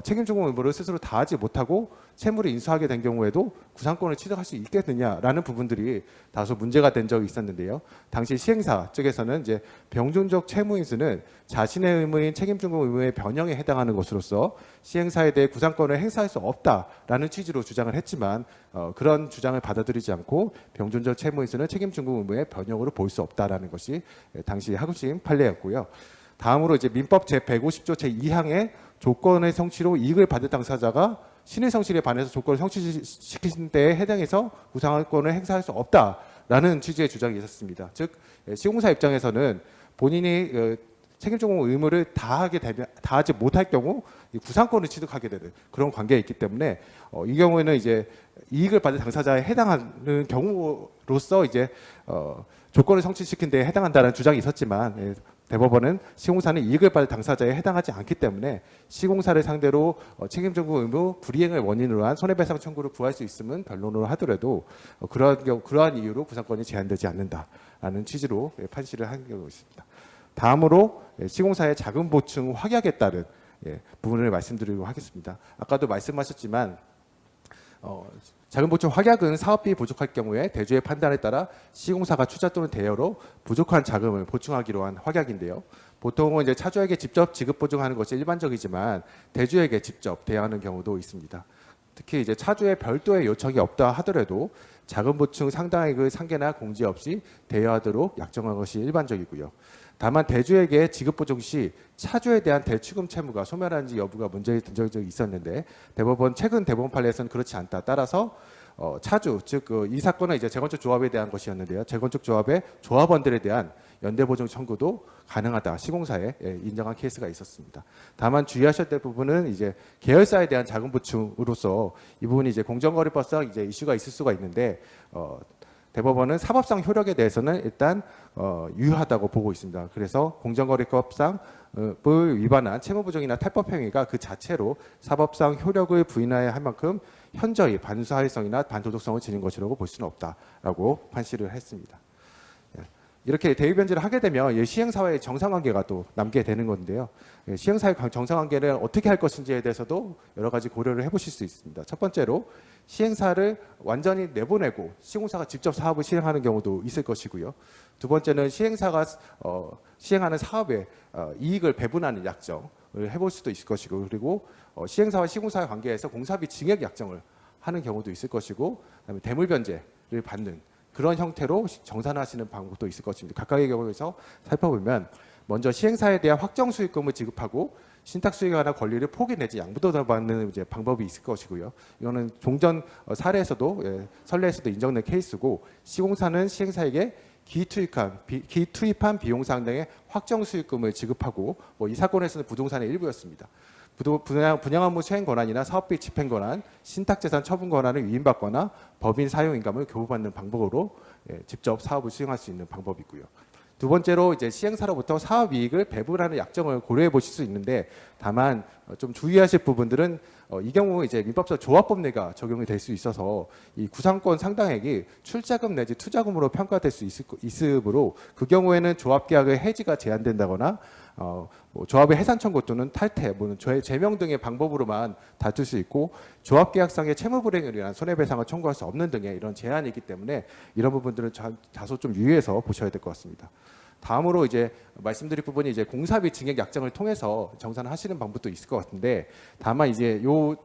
책임 준공 의무를 스스로 다하지 못하고 채무를 인수하게 된 경우에도 구상권을 취득할 수 있겠느냐라는 부분들이 다소 문제가 된 적이 있었는데요. 당시 시행사 측에서는 이제 병존적 채무 인수는 자신의 의무인 책임 준공 의무의 변형에 해당하는 것으로서 시행사에 대해 구상권을 행사할 수 없다라는 취지로 주장을 했지만 그런 주장을 받아들이지 않고 병존적 채무 인수는 책임 준공 의무의 변형으로 볼 수 없다라는 것이 당시 하급심 판례였고요. 다음으로 이제 민법 제 150조 제 2항의 조건의 성취로 이익을 받을 당사자가 신의 성실에 반해서 조건을 성취시킨 때에 해당해서 구상권을 행사할 수 없다라는 취지의 주장이 있었습니다. 즉 시공사 입장에서는 본인이 책임 준공 의무를 다하지 못할 경우 이 구상권을 취득하게 되는 그런 관계가 있기 때문에 이 경우에는 이제 이익을 받을 당사자에 해당하는 경우로서 이제 조건을 성취시킨 데에 해당한다는 주장이 있었지만 대법원은 시공사는 이익을 받을 당사자에 해당하지 않기 때문에 시공사를 상대로 책임 준공 의무 불이행을 원인으로 한 손해배상 청구를 구할 수 있음은 변론으로 하더라도 그러한 이유로 구상권이 제한되지 않는다라는 취지로 판시를 한 경우가 있습니다. 다음으로 시공사의 자금 보충 확약에 따른 부분을 말씀드리도록 하겠습니다. 아까도 말씀하셨지만 자금 보충 확약은 사업비 부족할 경우에 대주의 판단에 따라 시공사가 투자 또는 대여로 부족한 자금을 보충하기로 한 확약인데요. 보통은 이제 차주에게 직접 지급 보증하는 것이 일반적이지만 대주에게 직접 대여하는 경우도 있습니다. 특히 이제 차주의 별도의 요청이 없다 하더라도 자금 보충 상당액을 상계나 공지 없이 대여하도록 약정한 것이 일반적이고요. 다만 대주에게 지급 보증 시 차주에 대한 대추금 채무가 소멸하는지 여부가 문제가 된 적이 있었는데 최근 대법원 판례에서는 그렇지 않다. 따라서 차주 즉 이 사건은 이제 재건축 조합에 대한 것이었는데요. 재건축 조합의 조합원들에 대한 연대 보증 청구도 가능하다. 시공사에 인정한 케이스가 있었습니다. 다만 주의하셔야 될 부분은 이제 계열사에 대한 자금 보충으로서 이 부분이 이제 공정거래법상 이제 이슈가 있을 수가 있는데 대법원은 사법상 효력에 대해서는 일단 유효하다고 보고 있습니다. 그래서 공정거래법상을 위반한 채무부정이나 탈법 행위가 그 자체로 사법상 효력을 부인해야 할 만큼 현저히 반사회성이나 반도덕성을 지닌 것이라고 볼 수는 없다라고 판시를 했습니다. 이렇게 대위 변제를 하게 되면 시행사와의 정상관계가 또 남게 되는 건데요. 시행사의 정상관계를 어떻게 할 것인지에 대해서도 여러 가지 고려를 해보실 수 있습니다. 첫 번째로 시행사를 완전히 내보내고 시공사가 직접 사업을 시행하는 경우도 있을 것이고요. 두 번째는 시행사가 시행하는 사업에 이익을 배분하는 약정을 해볼 수도 있을 것이고, 그리고 시행사와 시공사의 관계에서 공사비 증액 약정을 하는 경우도 있을 것이고, 그다음에 대물 변제를 받는 그런 형태로 정산하시는 방법도 있을 것입니다. 각각의 경우에서 살펴보면 먼저 시행사에 대한 확정 수익금을 지급하고 신탁 수익에 관한 권리를 포기 내지 양도받는 이제 방법이 있을 것이고요. 이거는 종전 사례에서도 선례에서도 인정된 케이스고, 시공사는 시행사에게 기투입한 비용 상당의 확정 수익금을 지급하고 이 사건에서는 부동산의 일부였습니다. 분양 업무 수행 권한이나 사업비 집행 권한, 신탁재산 처분 권한을 위임받거나 법인 사용 인감을 교부받는 방법으로 직접 사업을 수행할 수 있는 방법이고요. 두 번째로 이제 시행사로부터 사업 이익을 배분하는 약정을 고려해 보실 수 있는데, 다만 좀 주의하실 부분들은 이 경우 이제 민법상 조합법 내가 적용이 될 수 있어서 이 구상권 상당액이 출자금 내지 투자금으로 평가될 수 있으므로 그 경우에는 조합계약의 해지가 제한된다거나 조합의 해산 청구 또는 탈퇴, 제명 등의 방법으로만 다툴 수 있고, 조합계약상의 채무 불이행을 위한 손해배상을 청구할 수 없는 등의 이런 제한이 있기 때문에 이런 부분들은 다소 좀 유의해서 보셔야 될 것 같습니다. 다음으로 이제 말씀드릴 부분이 이제 공사비 증액 약정을 통해서 정산하시는 방법도 있을 것 같은데, 다만 이제 요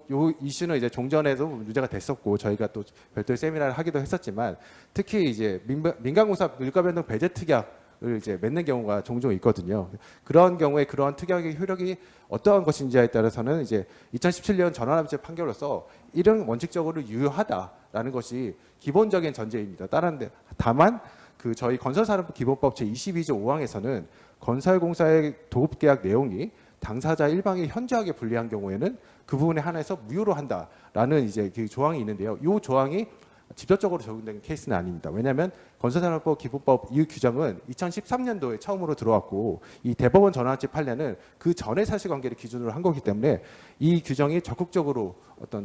이슈는 이제 종전에도 문제가 됐었고 저희가 또 별도의 세미나를 하기도 했었지만, 특히 이제 민간공사 물가변동 배제 특약을 이제 맺는 경우가 종종 있거든요. 그런 경우에 그러한 특약의 효력이 어떠한 것인지에 따라서는 이제 2017년 전환합의체 판결로서 이런 원칙적으로 유효하다라는 것이 기본적인 전제입니다. 다만 저희 건설산업부 기본법 제22조 5항에서는 건설공사의 도급계약 내용이 당사자 일방에 현저하게 불리한 경우에는 그 부분에 한해서 무효로 한다라는 이제 그 조항이 있는데요. 이 조항이 직접적으로 적용된 케이스는 아닙니다. 왜냐하면 건설산업법 기본법 이 규정은 2013년도에 처음으로 들어왔고, 이 대법원 전환합의체 판례는 그 전의 사실관계를 기준으로 한 거기 때문에 이 규정이 적극적으로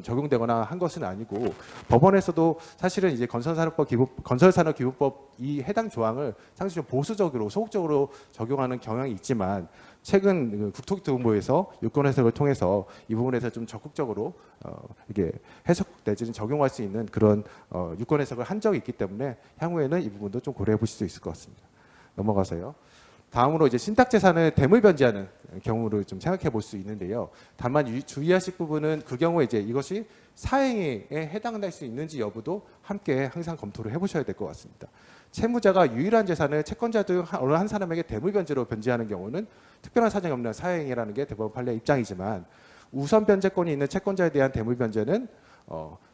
적용되거나 한 것은 아니고, 법원에서도 사실은 이제 건설산업기본법 이 해당 조항을 상당히 좀 보수적으로 소극적으로 적용하는 경향이 있지만, 최근 그 국토교통부에서 유권 해석을 통해서 이 부분에서 좀 적극적으로 이게 해석 내지는 적용할 수 있는 그런 유권 해석을 한 적이 있기 때문에 향후에는 이 부분도 좀 고려해 보실 수 있을 것 같습니다. 넘어가서요. 다음으로 이제 신탁 재산을 대물 변제하는 경우를 좀 생각해 볼 수 있는데요. 다만 주의하실 부분은 그 경우에 이제 이것이 사행에 해당될 수 있는지 여부도 함께 항상 검토를 해보셔야 될 것 같습니다. 채무자가 유일한 재산을 채권자 중 어느 한 사람에게 대물 변제로 변제하는 경우는 특별한 사정이 없는 사행이라는 게 대법원 판례의 입장이지만 우선 변제권이 있는 채권자에 대한 대물 변제는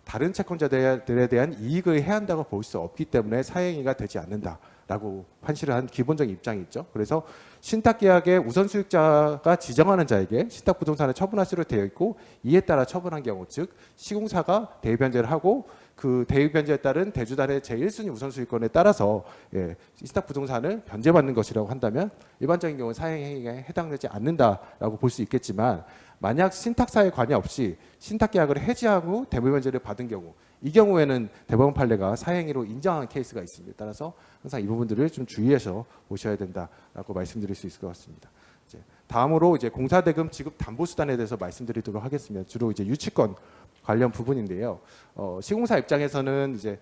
다른 채권자들에 대한 이익을 해한다고 볼 수 없기 때문에 사행위가 되지 않는다라고 판시를 한 기본적인 입장이 있죠. 그래서 신탁계약의 우선수익자가 지정하는 자에게 신탁부동산을 처분할 수로 되어 있고 이에 따라 처분한 경우, 즉 시공사가 대위변제를 하고 그 대위변제에 따른 대주단의 제1순위 우선수익권에 따라서 신탁부동산을 변제받는 것이라고 한다면 일반적인 경우는 사행행위에 해당되지 않는다라고 볼 수 있겠지만 만약 신탁사에 관여 없이 신탁계약을 해지하고 대물변제를 받은 경우 이 경우에는 대법원 판례가 사행위로 인정한 케이스가 있습니다. 따라서 항상 이 부분들을 좀 주의해서 보셔야 된다라고 말씀드릴 수 있을 것 같습니다. 다음으로 이제 공사대금 지급 담보 수단에 대해서 말씀드리도록 하겠습니다. 주로 이제 유치권 관련 부분인데요. 시공사 입장에서는 이제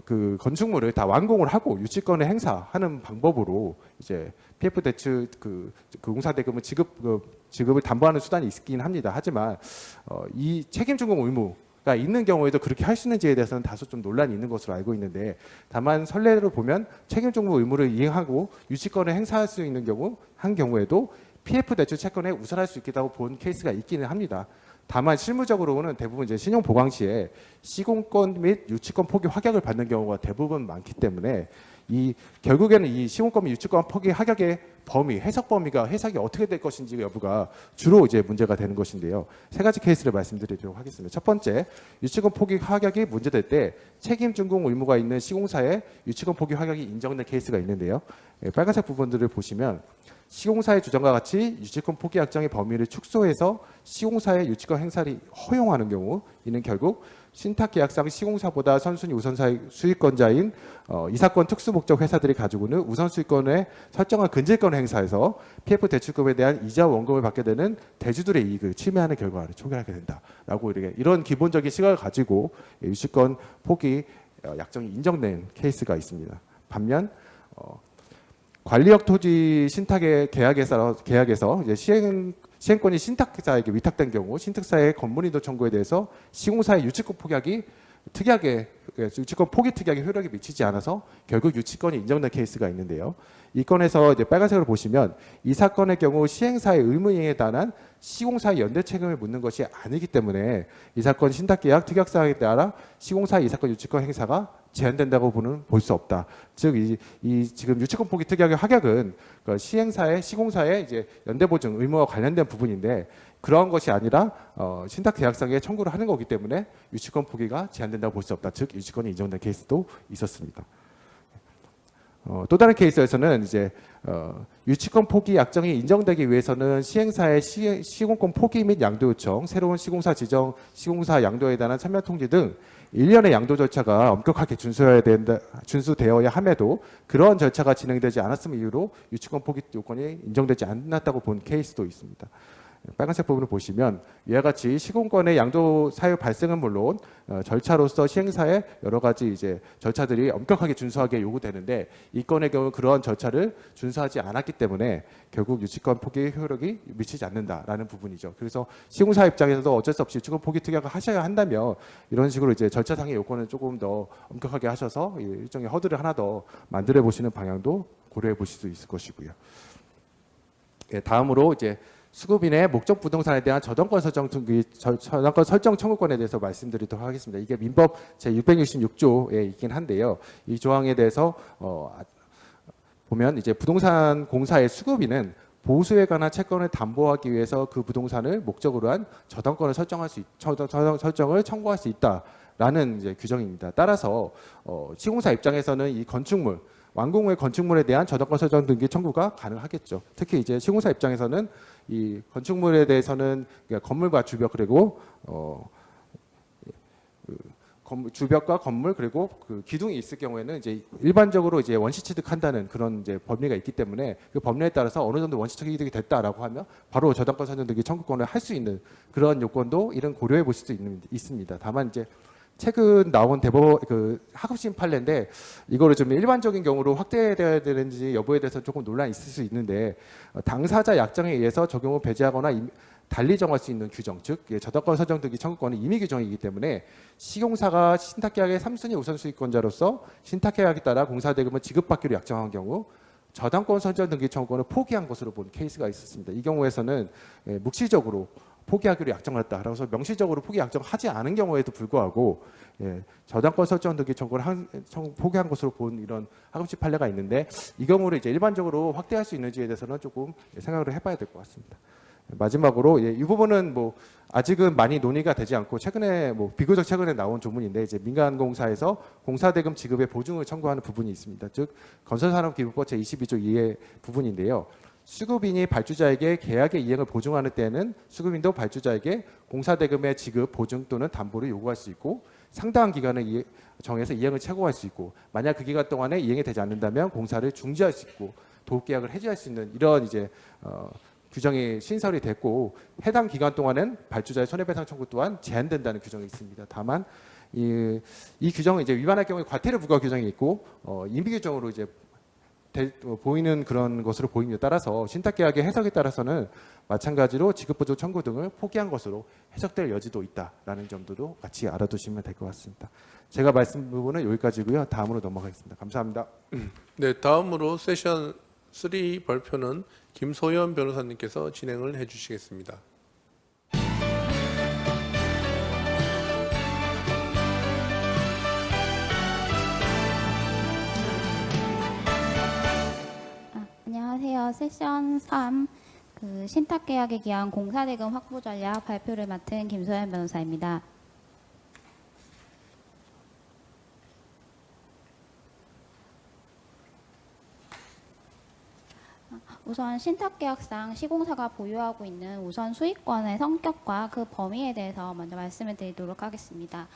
그 건축물을 다 완공을 하고 유치권을 행사하는 방법으로 이제 PF 대출 그 공사대금을 지급을 담보하는 수단이 있긴 합니다. 하지만 이 책임 준공 의무가 있는 경우에도 그렇게 할 수 있는지에 대해서는 다소 좀 논란이 있는 것으로 알고 있는데 다만 선례로 보면 책임 준공 의무를 이행하고 유치권을 행사할 수 있는 경우에도 PF 대출 채권에 우선할 수 있다고 본 케이스가 있기는 합니다. 다만 실무적으로는 대부분 이제 신용 보강 시에 시공권 및 유치권 포기 확약을 받는 경우가 대부분 많기 때문에 결국에는 이 시공권 및 유치권 포기 확약의 범위, 해석 범위가 해석이 어떻게 될 것인지 여부가 주로 이제 문제가 되는 것인데요. 세 가지 케이스를 말씀드리도록 하겠습니다. 첫 번째, 유치권 포기 확약이 문제될 때 책임 준공 의무가 있는 시공사의 유치권 포기 확약이 인정된 케이스가 있는데요. 빨간색 부분들을 보시면 시공사의 주장과 같이 유치권 포기 약정의 범위를 축소해서 시공사의 유치권 행사를 허용하는 경우 이는 결국 신탁계약상 시공사보다 선순위 우선사의 수익권자인 이사건 특수목적 회사들이 가지고는 우선수익권에 설정한 근질권을 행사해서 PF 대출금에 대한 이자 원금을 받게 되는 대주들의 이익을 침해하는 결과를 초래하게 된다라고 이런 기본적인 시각을 가지고 유치권 포기 약정이 인정된 케이스가 있습니다. 반면 관리역 토지 신탁의 계약에서 이제 시행권이 신탁사에게 위탁된 경우 신탁사의 건물인도 청구에 대해서 시공사의 유치권 포기하기 특이하게 유치권 포기 특이하게 효력이 미치지 않아서 결국 유치권이 인정된 케이스가 있는데요. 이 건에서 이제 빨간색으로 보시면 이 사건의 경우 시행사의 의무 이행에 관한 시공사의 연대 책임을 묻는 것이 아니기 때문에 이 사건 신탁계약 특약사항에 따라 시공사의 이 사건 유치권 행사가 제한된다고 볼 수 없다. 즉 이 지금 유치권 포기 특약의 확약은 그 시공사의 이제 연대 보증 의무와 관련된 부분인데 그러한 것이 아니라 신탁 계약상에 청구를 하는 거기 때문에 유치권 포기가 제한된다고 볼 수 없다. 즉 유치권이 인정된 케이스도 있었습니다. 또 다른 케이스에서는 이제 유치권 포기 약정이 인정되기 위해서는 시행사의 시공권 포기 및 양도 요청, 새로운 시공사 지정, 시공사 양도에 대한 참여 통지 등 일련의 양도 절차가 엄격하게 준수되어야 함에도 그런 절차가 진행되지 않았음 이유로 유치권 포기 요건이 인정되지 않았다고 본 케이스도 있습니다. 빨간색 부분을 보시면 이와 같이 시공권의 양도 사유 발생은 물론 절차로서 시행사의 여러 가지 이제 절차들이 엄격하게 준수하게 요구되는데 이 건의 경우 그러한 절차를 준수하지 않았기 때문에 결국 유치권 포기 효력이 미치지 않는다라는 부분이죠. 그래서 시공사 입장에서도 어쩔 수 없이 유치권 포기 특약을 하셔야 한다면 이런 식으로 이제 절차상의 요건을 조금 더 엄격하게 하셔서 일종의 허들을 하나 더 만들어 보시는 방향도 고려해 보실 수 있을 것이고요. 다음으로 이제 수급인의 목적 부동산에 대한 저당권 설정 청구권에 대해서 말씀드리도록 하겠습니다. 이게 민법 제666조에 있긴 한데요. 이 조항에 대해서 보면 이제 부동산 공사의 수급인은 보수에 관한 채권을 담보하기 위해서 그 부동산을 목적으로 한 저당권을 설정을 청구할 수 있다라는 이제 규정입니다. 따라서 시공사 입장에서는 이 건축물 완공 후의 건축물에 대한 저당권 설정 등기 청구가 가능하겠죠. 특히 이제 시공사 입장에서는 이 건축물에 대해서는 건물과 주변 그리고 주벽과 건물 그리고 그 기둥이 있을 경우에는 이제 일반적으로 이제 원시 취득한다는 그런 이제 법리가 있기 때문에 그 법리에 따라서 어느 정도 원시 취득이 됐다라고 하면 바로 저당권 선정 등기 청구권을 할 수 있는 그런 요건도 이런 고려해 보실 수 있습니다. 다만 이제 최근 나온 그 하급심 판례인데 이거를 좀 일반적인 경우로 확대돼야 되는지 여부에 대해서 조금 논란이 있을 수 있는데 당사자 약정에 의해서 적용을 배제하거나 달리 정할 수 있는 규정, 즉 저당권 선정 등기 청구권은 임의 규정이기 때문에 시공사가 신탁계약의 3순위 우선 수익권자로서 신탁계약에 따라 공사대금을 지급받기로 약정한 경우 저당권 선정 등기 청구권을 포기한 것으로 본 케이스가 있었습니다. 이 경우에서는 묵시적으로 포기하기로 약정했다. 그래서 명시적으로 포기 약정하지 않은 경우에도 불구하고 저당권 설정 등기 청구를 포기한 것으로 본 이런 하급심 판례가 있는데 이 경우를 이제 일반적으로 확대할 수 있는지에 대해서는 조금 생각을 해봐야 될 것 같습니다. 마지막으로 이 부분은 뭐 아직은 많이 논의가 되지 않고 최근에 뭐 비교적 최근에 나온 조문인데 이제 민간공사에서 공사대금 지급의 보증을 청구하는 부분이 있습니다. 즉 건설산업기부법 제22조 2의 부분인데요. 수급인이 발주자에게 계약의 이행을 보증하는 때에는 수급인도 발주자에게 공사대금의 지급, 보증 또는 담보를 요구할 수 있고 상당한 기간을 정해서 이행을 최고할 수 있고 만약 그 기간 동안에 이행이 되지 않는다면 공사를 중지할 수 있고 도급계약을 해지할 수 있는 이런 이제 규정이 신설이 됐고 해당 기간 동안은 발주자의 손해배상 청구 또한 제한된다는 규정이 있습니다. 다만 이 규정을 이제 위반할 경우에 과태료 부과 규정이 있고 임의 규정으로 이제 보이는 그런 것으로 보입니다. 따라서 신탁계약의 해석에 따라서는 마찬가지로 지급보조 청구 등을 포기한 것으로 해석될 여지도 있다라는 점도 같이 알아두시면 될 것 같습니다. 제가 말씀 부분은 여기까지고요. 다음으로 넘어가겠습니다. 감사합니다. 네, 다음으로 세션 3 발표는 김소연 변호사님께서 진행을 해주시겠습니다. 안녕하세요. 세션 3 신탁계약에 기한 공사대금 확보 전략 발표를 맡은 김소연 변호사입니다. 우선 신탁계약상 시공사가 보유하고 있는 우선 수익권의 성격과 그 범위에 대해서 먼저 말씀을 드리도록 하겠습니다.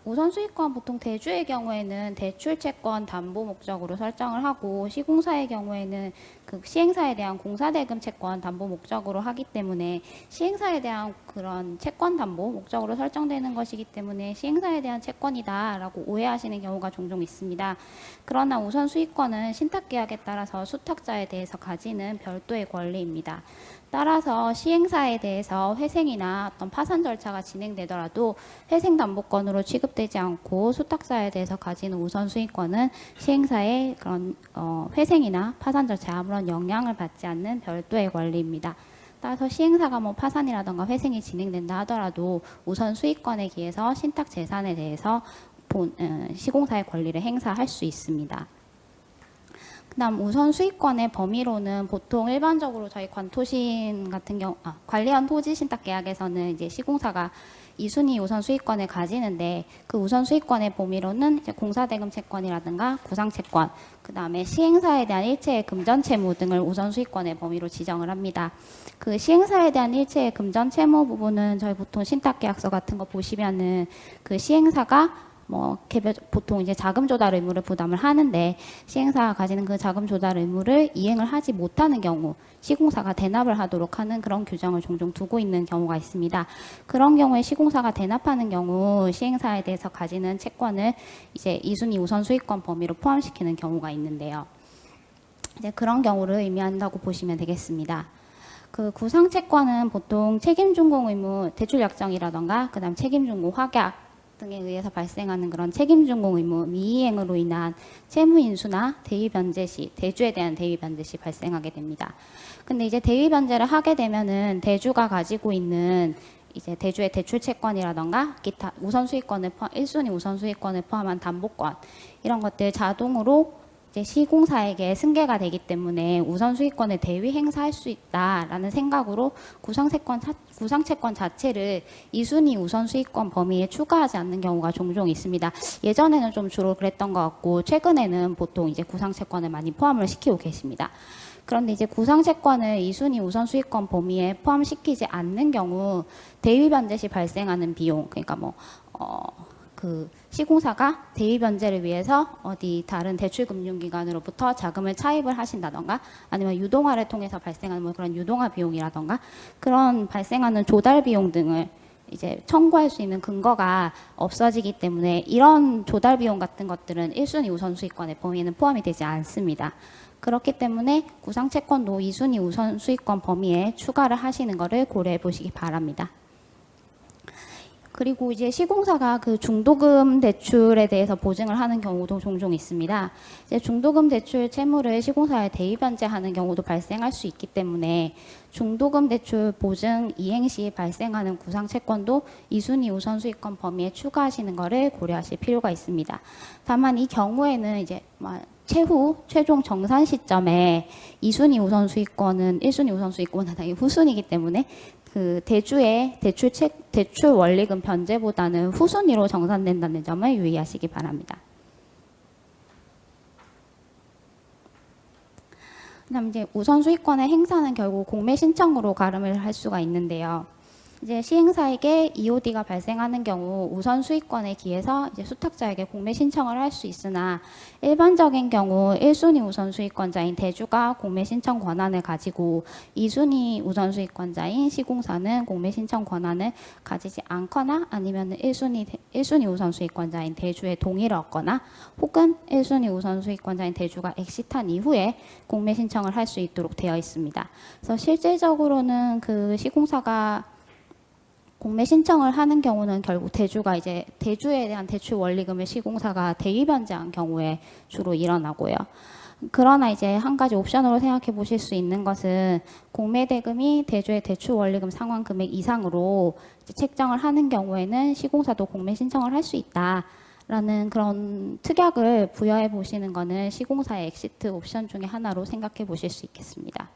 우선 수익권 보통 대주의 경우에는 대출 채권 담보 목적으로 설정을 하고 시공사의 경우에는 그 시행사에 대한 공사대금 채권 담보 목적으로 하기 때문에 시행사에 대한 그런 채권 담보 목적으로 설정되는 것이기 때문에 시행사에 대한 채권이다라고 오해하시는 경우가 종종 있습니다. 그러나 우선 수익권은 신탁계약에 따라서 수탁자에 대해서 가지는 별도의 권리입니다. 따라서 시행사에 대해서 회생이나 어떤 파산 절차가 진행되더라도 회생담보권으로 취급되지 않고 수탁자에 대해서 가지는 우선 수익권은 시행사의 그런 회생이나 파산 절차에 아무런 영향을 받지 않는 별도의 권리입니다. 따라서 시행사가 뭐 파산이라던가 회생이 진행된다 하더라도 우선 수익권에 기해서 신탁 재산에 대해서 시공사의 권리를 행사할 수 있습니다. 그다음 우선 수익권의 범위로는 보통 일반적으로 저희 관토신 같은 경우 관리한 토지 신탁 계약에서는 이제 시공사가 2순위 우선 수익권을 가지는데 그 우선 수익권의 범위로는 이제 공사대금 채권이라든가 구상채권, 그다음에 시행사에 대한 일체의 금전 채무 등을 우선 수익권의 범위로 지정을 합니다. 그 시행사에 대한 일체의 금전 채무 부분은 저희 보통 신탁 계약서 같은 거 보시면은 그 시행사가 보통 이제 자금 조달 의무를 부담을 하는데 시행사가 가지는 그 자금 조달 의무를 이행을 하지 못하는 경우 시공사가 대납을 하도록 하는 그런 규정을 종종 두고 있는 경우가 있습니다. 그런 경우에 시공사가 대납하는 경우 시행사에 대해서 가지는 채권을 이제 2순위 우선 수익권 범위로 포함시키는 경우가 있는데요. 이제 그런 경우를 의미한다고 보시면 되겠습니다. 그 구상채권은 보통 책임준공 의무 대출 약정이라던가 그다음 책임준공 확약 등에 의해서 발생하는 그런 책임준공 의무 미이행으로 인한 채무 인수나 대위 변제 시 대주에 대한 대위 변제 시 발생하게 됩니다. 근데 이제 대위 변제를 하게 되면은 대주가 가지고 있는 이제 대주의 대출 채권이라던가 기타 우선 수익권을 1순위 우선 수익권을 포함한 담보권 이런 것들 자동으로 이제 시공사에게 승계가 되기 때문에 우선 수익권을 대위 행사할 수 있다라는 생각으로 구상채권 자체를 2순위 우선 수익권 범위에 추가하지 않는 경우가 종종 있습니다. 예전에는 좀 주로 그랬던 것 같고 최근에는 보통 이제 구상채권을 많이 포함을 시키고 계십니다. 그런데 이제 구상채권을 2순위 우선 수익권 범위에 포함시키지 않는 경우 대위 변제 시 발생하는 비용, 그러니까 그 시공사가 대위 변제를 위해서 어디 다른 대출금융기관으로부터 자금을 차입을 하신다던가 아니면 유동화를 통해서 발생하는 뭐 그런 유동화 비용이라던가 그런 발생하는 조달 비용 등을 이제 청구할 수 있는 근거가 없어지기 때문에 이런 조달 비용 같은 것들은 1순위 우선수익권의 범위에는 포함이 되지 않습니다. 그렇기 때문에 구상채권도 2순위 우선수익권 범위에 추가를 하시는 것을 고려해 보시기 바랍니다. 그리고 이제 시공사가 그 중도금 대출에 대해서 보증을 하는 경우도 종종 있습니다. 이제 중도금 대출 채무를 시공사에 대위 변제하는 경우도 발생할 수 있기 때문에 중도금 대출 보증 이행 시 발생하는 구상채권도 2순위 우선수익권 범위에 추가하시는 것을 고려하실 필요가 있습니다. 다만 이 경우에는 이제 최후 최종 정산 시점에 2순위 우선수익권은 1순위 우선수익권보다 당연히 후순위이기 때문에 그 대주의 대출 원리금 변제보다는 후순위로 정산된다는 점을 유의하시기 바랍니다. 그다음 이제 우선수익권의 행사는 결국 공매 신청으로 가름을 할 수가 있는데요. 이제 시행사에게 EOD가 발생하는 경우 우선수익권에 기해서 이제 수탁자에게 공매 신청을 할 수 있으나 일반적인 경우 1순위 우선수익권자인 대주가 공매 신청 권한을 가지고 2순위 우선수익권자인 시공사는 공매 신청 권한을 가지지 않거나 아니면 1순위 우선수익권자인 대주의 동의를 얻거나 혹은 1순위 우선수익권자인 대주가 엑시트한 이후에 공매 신청을 할 수 있도록 되어 있습니다. 그래서 실질적으로는 그 시공사가 공매 신청을 하는 경우는 결국 대주가 이제 대주에 대한 대출 원리금을 시공사가 대위 변제한 경우에 주로 일어나고요. 그러나 이제 한 가지 옵션으로 생각해 보실 수 있는 것은 공매 대금이 대주의 대출 원리금 상환 금액 이상으로 이제 책정을 하는 경우에는 시공사도 공매 신청을 할 수 있다라는 그런 특약을 부여해 보시는 것은 시공사의 엑시트 옵션 중에 하나로 생각해 보실 수 있겠습니다.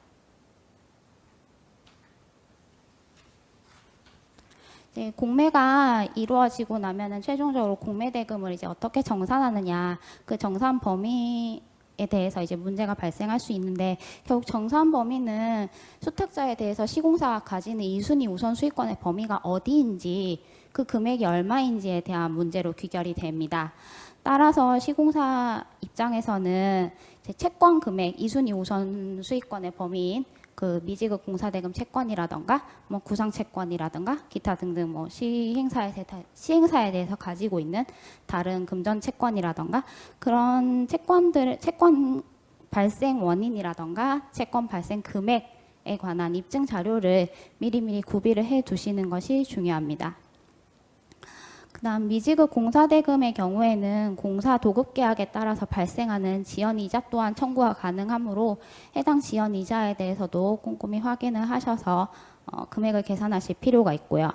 이제 공매가 이루어지고 나면은 최종적으로 공매 대금을 이제 어떻게 정산하느냐 그 정산 범위에 대해서 이제 문제가 발생할 수 있는데 결국 정산 범위는 수탁자에 대해서 시공사가 가지는 2순위 우선 수익권의 범위가 어디인지 그 금액이 얼마인지에 대한 문제로 귀결이 됩니다. 따라서 시공사 입장에서는 채권 금액 2순위 우선 수익권의 범위인 그 미지급 공사대금 채권이라던가 뭐 구상채권이라던가 기타 등등 뭐 시행사에 대해서 가지고 있는 다른 금전 채권이라던가 그런 채권 발생 원인이라던가 채권 발생 금액에 관한 입증 자료를 미리미리 구비를 해 두시는 것이 중요합니다. 그다음 미지급 공사대금의 경우에는 공사 도급 계약에 따라서 발생하는 지연 이자 또한 청구가 가능하므로 해당 지연 이자에 대해서도 꼼꼼히 확인을 하셔서 금액을 계산하실 필요가 있고요.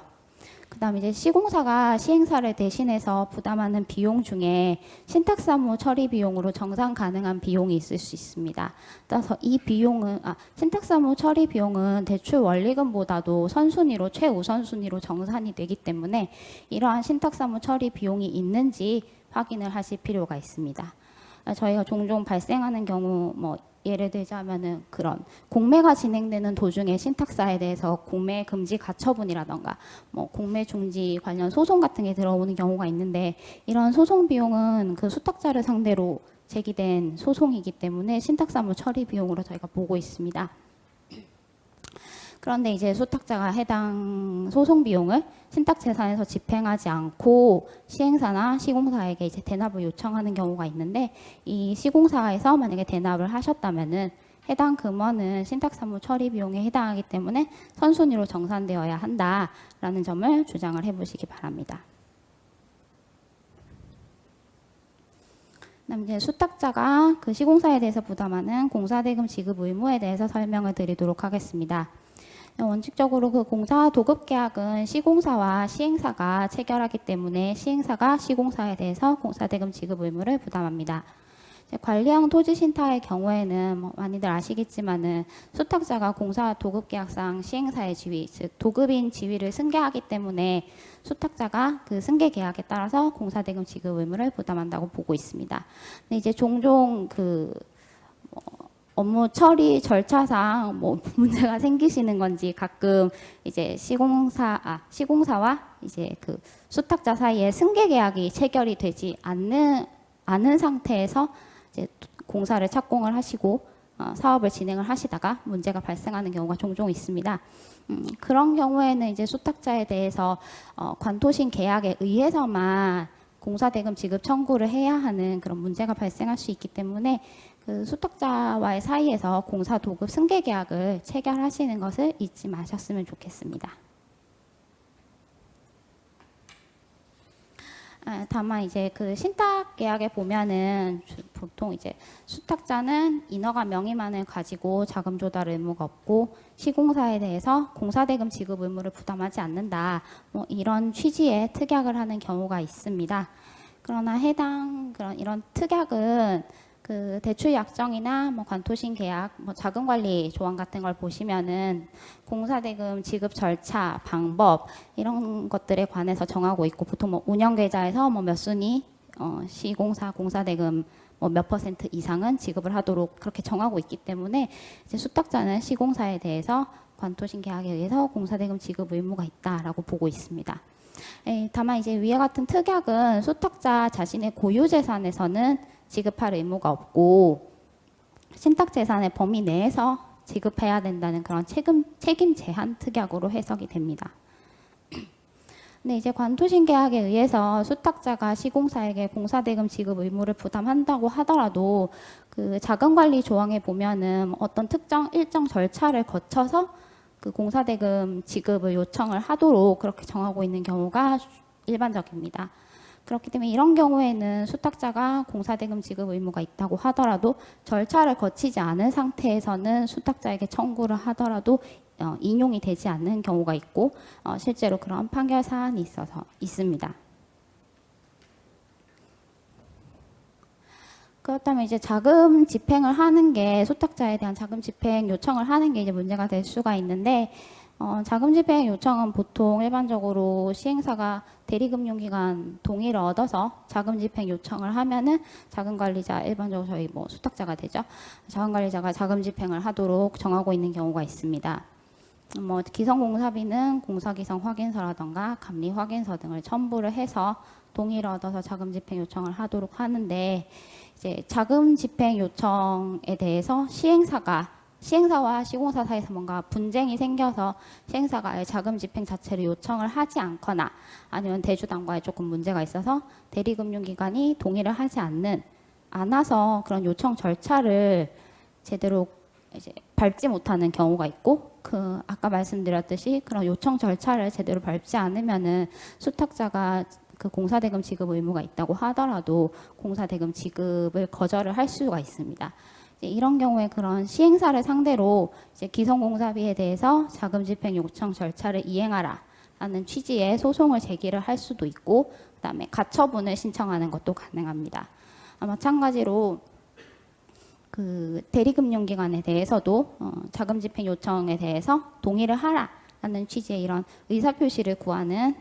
그다음 이제 시공사가 시행사를 대신해서 부담하는 비용 중에 신탁사무 처리 비용으로 정산 가능한 비용이 있을 수 있습니다. 따라서 이 비용은 신탁사무 처리 비용은 대출 원리금보다도 선순위로 최우선순위로 정산이 되기 때문에 이러한 신탁사무 처리 비용이 있는지 확인을 하실 필요가 있습니다. 저희가 종종 발생하는 경우 뭐 예를 들자면은 그런 공매가 진행되는 도중에 신탁사에 대해서 공매 금지 가처분이라던가 뭐 공매 중지 관련 소송 같은 게 들어오는 경우가 있는데 이런 소송 비용은 그 수탁자를 상대로 제기된 소송이기 때문에 신탁사무 처리 비용으로 저희가 보고 있습니다. 그런데 이제 수탁자가 해당 소송 비용을 신탁재산에서 집행하지 않고 시행사나 시공사에게 이제 대납을 요청하는 경우가 있는데 이 시공사에서 만약에 대납을 하셨다면은 해당 금원은 신탁사무 처리 비용에 해당하기 때문에 선순위로 정산되어야 한다라는 점을 주장을 해보시기 바랍니다. 그다음 이제 수탁자가 그 시공사에 대해서 부담하는 공사대금 지급 의무에 대해서 설명을 드리도록 하겠습니다. 원칙적으로 그 공사 도급 계약은 시공사와 시행사가 체결하기 때문에 시행사가 시공사에 대해서 공사대금 지급 의무를 부담합니다. 관리형 토지 신탁의 경우에는 뭐 많이들 아시겠지만은 수탁자가 공사 도급 계약상 시행사의 지위, 즉 도급인 지위를 승계하기 때문에 수탁자가 그 승계 계약에 따라서 공사대금 지급 의무를 부담한다고 보고 있습니다. 근데 이제 종종 그 업무 처리 절차상 뭐 문제가 생기시는 건지 가끔 이제 시공사와 이제 그 수탁자 사이에 승계 계약이 체결이 되지 않은 상태에서 이제 공사를 착공을 하시고 사업을 진행을 하시다가 문제가 발생하는 경우가 종종 있습니다. 그런 경우에는 이제 수탁자에 대해서 관토신 계약에 의해서만 공사대금 지급 청구를 해야 하는 그런 문제가 발생할 수 있기 때문에 그 수탁자와의 사이에서 공사 도급 승계 계약을 체결하시는 것을 잊지 마셨으면 좋겠습니다. 다만 이제 그 신탁 계약에 보면은 보통 이제 수탁자는 인허가 명의만을 가지고 자금 조달 의무가 없고 시공사에 대해서 공사대금 지급 의무를 부담하지 않는다. 뭐 이런 취지의 특약을 하는 경우가 있습니다. 그러나 해당 그런 이런 특약은 그 대출 약정이나 뭐 관토신 계약, 뭐 자금 관리 조항 같은 걸 보시면은 공사대금 지급 절차, 방법 이런 것들에 관해서 정하고 있고 보통 뭐 운영 계좌에서 뭐 몇 순위 시공사 공사대금 뭐 몇 % 이상은 지급을 하도록 그렇게 정하고 있기 때문에 이제 수탁자는 시공사에 대해서 관토신 계약에 의해서 공사대금 지급 의무가 있다라고 보고 있습니다. 다만 이제 위와 같은 특약은 수탁자 자신의 고유 재산에서는 지급할 의무가 없고 신탁 재산의 범위 내에서 지급해야 된다는 그런 책임 제한 특약으로 해석이 됩니다. 근데 이제 관토신 계약에 의해서 수탁자가 시공사에게 공사대금 지급 의무를 부담한다고 하더라도 그 자금관리 조항에 보면은 어떤 특정 일정 절차를 거쳐서 그 공사대금 지급을 요청을 하도록 그렇게 정하고 있는 경우가 일반적입니다. 그렇기 때문에 이런 경우에는 수탁자가 공사대금 지급 의무가 있다고 하더라도 절차를 거치지 않은 상태에서는 수탁자에게 청구를 하더라도 인용이 되지 않는 경우가 있고 실제로 그런 판결 사안이 있습니다. 그렇다면 이제 자금 집행을 하는 게 수탁자에 대한 자금 집행 요청을 하는 게 이제 문제가 될 수가 있는데 자금 집행 요청은 보통 일반적으로 시행사가 대리금융기관 동의를 얻어서 자금 집행 요청을 하면은 자금관리자 일반적으로 저희 뭐 수탁자가 되죠. 자금관리자가 자금 집행을 하도록 정하고 있는 경우가 있습니다. 뭐 기성공사비는 공사기성 확인서라던가 감리 확인서 등을 첨부를 해서 동의를 얻어서 자금 집행 요청을 하도록 하는데 이제 자금 집행 요청에 대해서 시행사와 시공사 사이에서 뭔가 분쟁이 생겨서 시행사가 아예 자금 집행 자체를 요청을 하지 않거나 아니면 대주단과에 조금 문제가 있어서 대리금융기관이 동의를 하지 않아서 그런 요청 절차를 제대로 이제 밟지 못하는 경우가 있고 그 아까 말씀드렸듯이 그런 요청 절차를 제대로 밟지 않으면은 수탁자가 그 공사대금 지급 의무가 있다고 하더라도 공사대금 지급을 거절을 할 수가 있습니다. 이런 경우에 그런 시행사를 상대로 이제 기성공사비에 대해서 자금 집행 요청 절차를 이행하라 라는 취지의 소송을 제기를 할 수도 있고 그다음에 가처분을 신청하는 것도 가능합니다. 마찬가지로 그 대리금융기관에 대해서도 자금 집행 요청에 대해서 동의를 하라라는 취지의 이런 의사표시를 구하는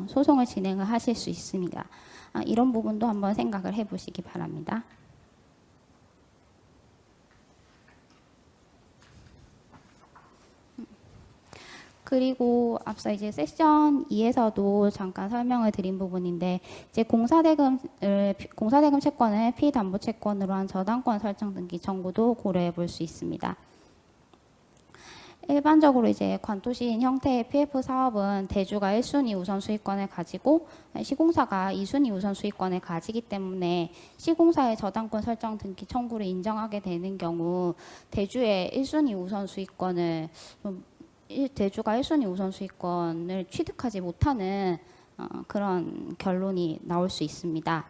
소송을 진행을 하실 수 있습니다. 이런 부분도 한번 생각을 해보시기 바랍니다. 그리고 앞서 이제 세션 2에서도 잠깐 설명을 드린 부분인데 이제 공사대금 채권을 피담보 채권으로 한 저당권 설정 등기 청구도 고려해 볼 수 있습니다. 일반적으로 이제 관토신 형태의 PF 사업은 대주가 1순위 우선 수익권을 가지고 시공사가 2순위 우선 수익권을 가지기 때문에 시공사의 저당권 설정 등기 청구를 인정하게 되는 경우 대주의 1순위 우선 수익권을 대주가 1순위 우선 수익권을 취득하지 못하는 그런 결론이 나올 수 있습니다.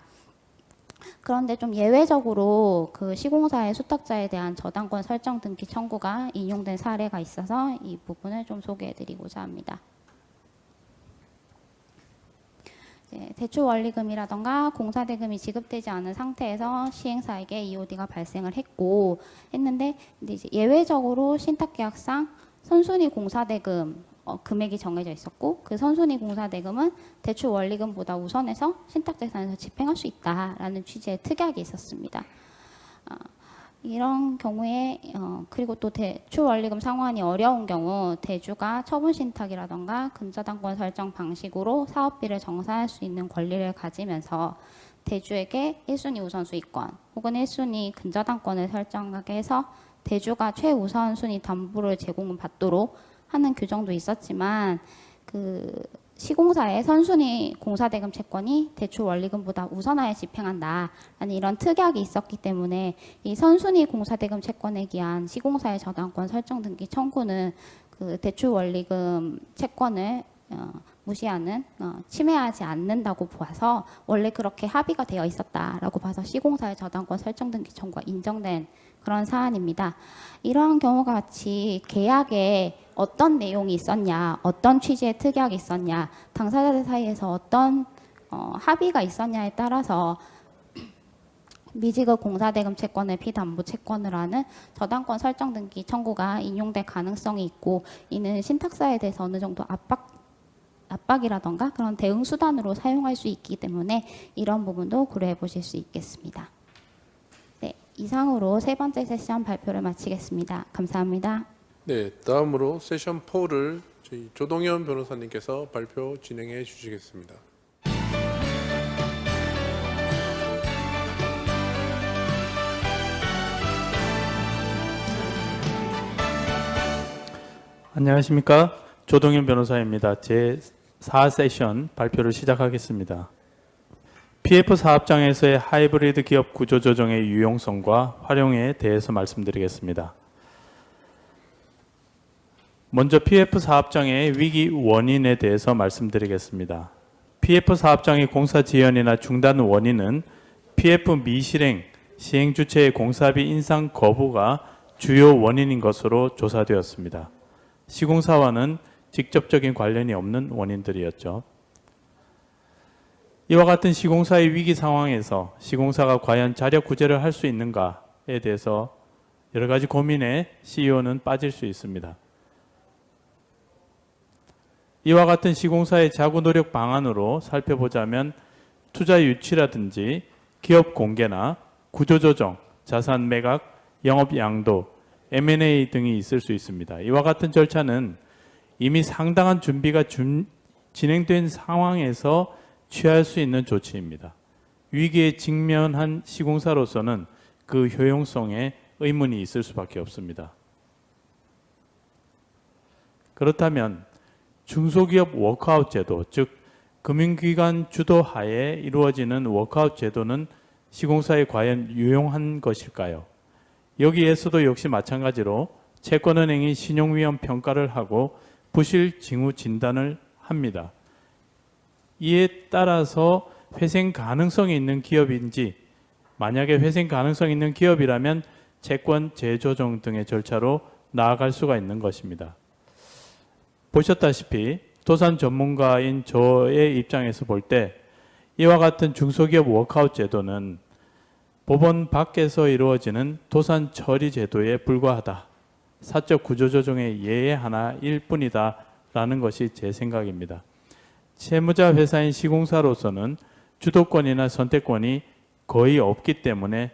그런데 좀 예외적으로 그 시공사의 수탁자에 대한 저당권 설정 등기 청구가 인용된 사례가 있어서 이 부분을 좀 소개해드리고자 합니다. 대출 원리금이라던가 공사대금이 지급되지 않은 상태에서 시행사에게 EOD가 발생을 했는데 근데 이제 예외적으로 신탁계약상 선순위 공사대금 금액이 정해져 있었고 그 선순위 공사대금은 대출 원리금보다 우선해서 신탁재산에서 집행할 수 있다라는 취지의 특약이 있었습니다. 이런 경우에 그리고 또 대출 원리금 상환이 어려운 경우 대주가 처분 신탁이라던가 근저당권 설정 방식으로 사업비를 정산할 수 있는 권리를 가지면서 대주에게 1순위 우선수익권 혹은 1순위 근저당권을 설정하게 해서 대주가 최우선순위 담보를 제공받도록 하는 규정도 있었지만 그 시공사의 선순위 공사대금 채권이 대출 원리금보다 우선하에 집행한다라는 이런 특약이 있었기 때문에 이 선순위 공사대금 채권에 기한 시공사의 저당권 설정 등기 청구는 그 대출 원리금 채권을 무시하는 침해하지 않는다고 봐서 원래 그렇게 합의가 되어 있었다라고 봐서 시공사의 저당권 설정 등기 청구가 인정된 그런 사안입니다. 이러한 경우가 같이 계약에 어떤 내용이 있었냐, 어떤 취지의 특약이 있었냐, 당사자들 사이에서 어떤 합의가 있었냐에 따라서 미지급 공사대금 채권을 피담보 채권을 하는 저당권 설정 등기 청구가 인용될 가능성이 있고 이는 신탁사에 대해서 어느 정도 압박이라던가 그런 대응 수단으로 사용할 수 있기 때문에 이런 부분도 고려해 보실 수 있겠습니다. 네, 이상으로 세 번째 세션 발표를 마치겠습니다. 감사합니다. 네, 다음으로 세션 4를 저희 조동현 변호사님께서 발표 진행해 주시겠습니다. 안녕하십니까. 조동현 변호사입니다. 제4세션 발표를 시작하겠습니다. PF 사업장에서의 하이브리드 기업 구조 조정의 유용성과 활용에 대해서 말씀드리겠습니다. 먼저 PF 사업장의 위기 원인에 대해서 말씀드리겠습니다. PF 사업장의 공사 지연이나 중단 원인은 PF 미실행, 시행 주체의 공사비 인상 거부가 주요 원인인 것으로 조사되었습니다. 시공사와는 직접적인 관련이 없는 원인들이었죠. 이와 같은 시공사의 위기 상황에서 시공사가 과연 자력 구제를 할 수 있는가에 대해서 여러 가지 고민에 CEO는 빠질 수 있습니다. 이와 같은 시공사의 자구 노력 방안으로 살펴보자면 투자 유치라든지 기업 공개나 구조 조정, 자산 매각, 영업 양도, M&A 등이 있을 수 있습니다. 이와 같은 절차는 이미 상당한 준비가 진행된 상황에서 취할 수 있는 조치입니다. 위기에 직면한 시공사로서는 그 효용성에 의문이 있을 수밖에 없습니다. 그렇다면 중소기업 워크아웃 제도, 즉 금융기관 주도하에 이루어지는 워크아웃 제도는 시공사에 과연 유용한 것일까요? 여기에서도 역시 마찬가지로 채권은행이 신용위험 평가를 하고 부실 징후 진단을 합니다. 이에 따라서 회생 가능성이 있는 기업인지, 만약에 회생 가능성이 있는 기업이라면 채권 재조정 등의 절차로 나아갈 수가 있는 것입니다. 보셨다시피 도산 전문가인 저의 입장에서 볼 때 이와 같은 중소기업 워크아웃 제도는 법원 밖에서 이루어지는 도산 처리 제도에 불과하다. 사적 구조조정의 예의 하나일 뿐이다 라는 것이 제 생각입니다. 채무자 회사인 시공사로서는 주도권이나 선택권이 거의 없기 때문에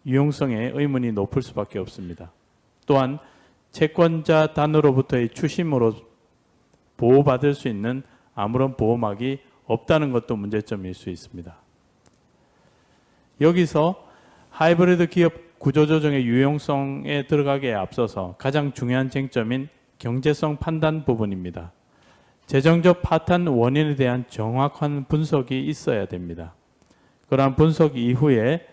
유용성에 의문이 높을 수밖에 없습니다. 또한 채권자 단으로부터의 추심으로 보호받을 수 있는 아무런 보호막이 없다는 것도 문제점일 수 있습니다. 여기서 하이브리드 기업 구조조정의 유용성에 들어가기에 앞서서 가장 중요한 쟁점인 경제성 판단 부분입니다. 재정적 파탄 원인에 대한 정확한 분석이 있어야 됩니다. 그러한 분석 이후에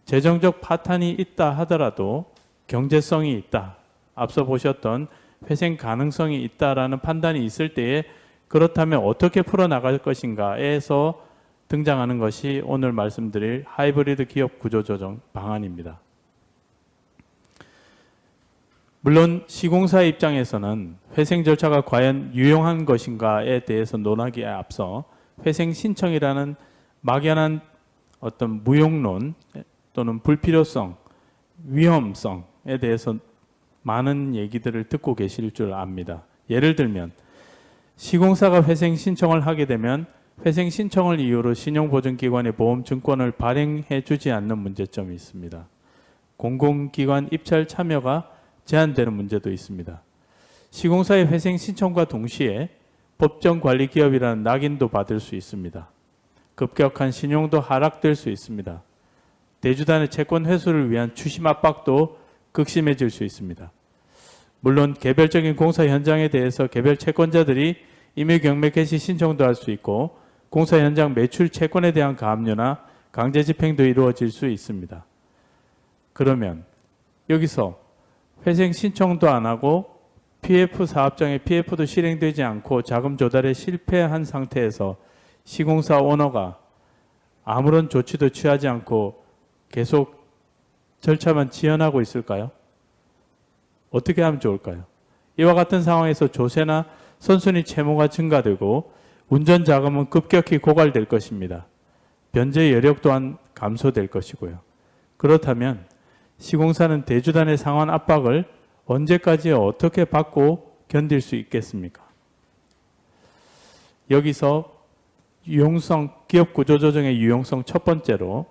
재정적 파탄이 있다 하더라도 경제성이 있다, 앞서 보셨던 회생 가능성이 있다라는 판단이 있을 때에 그렇다면 어떻게 풀어나갈 것인가에서 등장하는 것이 오늘 말씀드릴 하이브리드 기업 구조조정 방안입니다. 물론 시공사의 입장에서는 회생 절차가 과연 유용한 것인가에 대해서 논하기에 앞서 회생 신청이라는 막연한 어떤 무용론 또는 불필요성, 위험성에 대해서 많은 얘기들을 듣고 계실 줄 압니다. 예를 들면 시공사가 회생 신청을 하게 되면 회생 신청을 이유로 신용보증기관의 보험증권을 발행해 주지 않는 문제점이 있습니다. 공공기관 입찰 참여가 제한되는 문제도 있습니다. 시공사의 회생 신청과 동시에 법정 관리 기업이라는 낙인도 받을 수 있습니다. 급격한 신용도 하락될 수 있습니다. 대주단의 채권 회수를 위한 추심 압박도 극심해질 수 있습니다. 물론 개별적인 공사 현장에 대해서 개별 채권자들이 임의 경매 개시 신청도 할 수 있고 공사 현장 매출 채권에 대한 가압류나 강제 집행도 이루어질 수 있습니다. 그러면 여기서 회생 신청도 안 하고 PF 사업장에 PF도 실행되지 않고 자금 조달에 실패한 상태에서 시공사 오너가 아무런 조치도 취하지 않고 계속 절차만 지연하고 있을까요? 어떻게 하면 좋을까요? 이와 같은 상황에서 조세나 선순위 채무가 증가되고 운전 자금은 급격히 고갈될 것입니다. 변제 여력 또한 감소될 것이고요. 그렇다면 시공사는 대주단의 상환 압박을 언제까지 어떻게 받고 견딜 수 있겠습니까? 여기서 유용성, 기업 구조 조정의 유용성 첫 번째로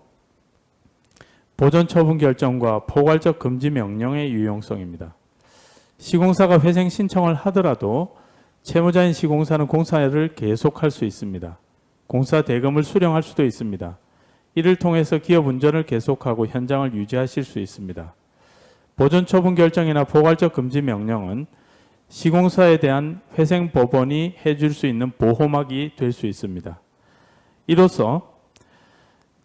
보전 처분 결정과 포괄적 금지 명령의 유용성입니다. 시공사가 회생 신청을 하더라도 채무자인 시공사는 공사를 계속할 수 있습니다. 공사 대금을 수령할 수도 있습니다. 이를 통해서 기업 운전을 계속하고 현장을 유지하실 수 있습니다. 보전 처분 결정이나 포괄적 금지 명령은 시공사에 대한 회생 법원이 해줄 수 있는 보호막이 될 수 있습니다. 이로써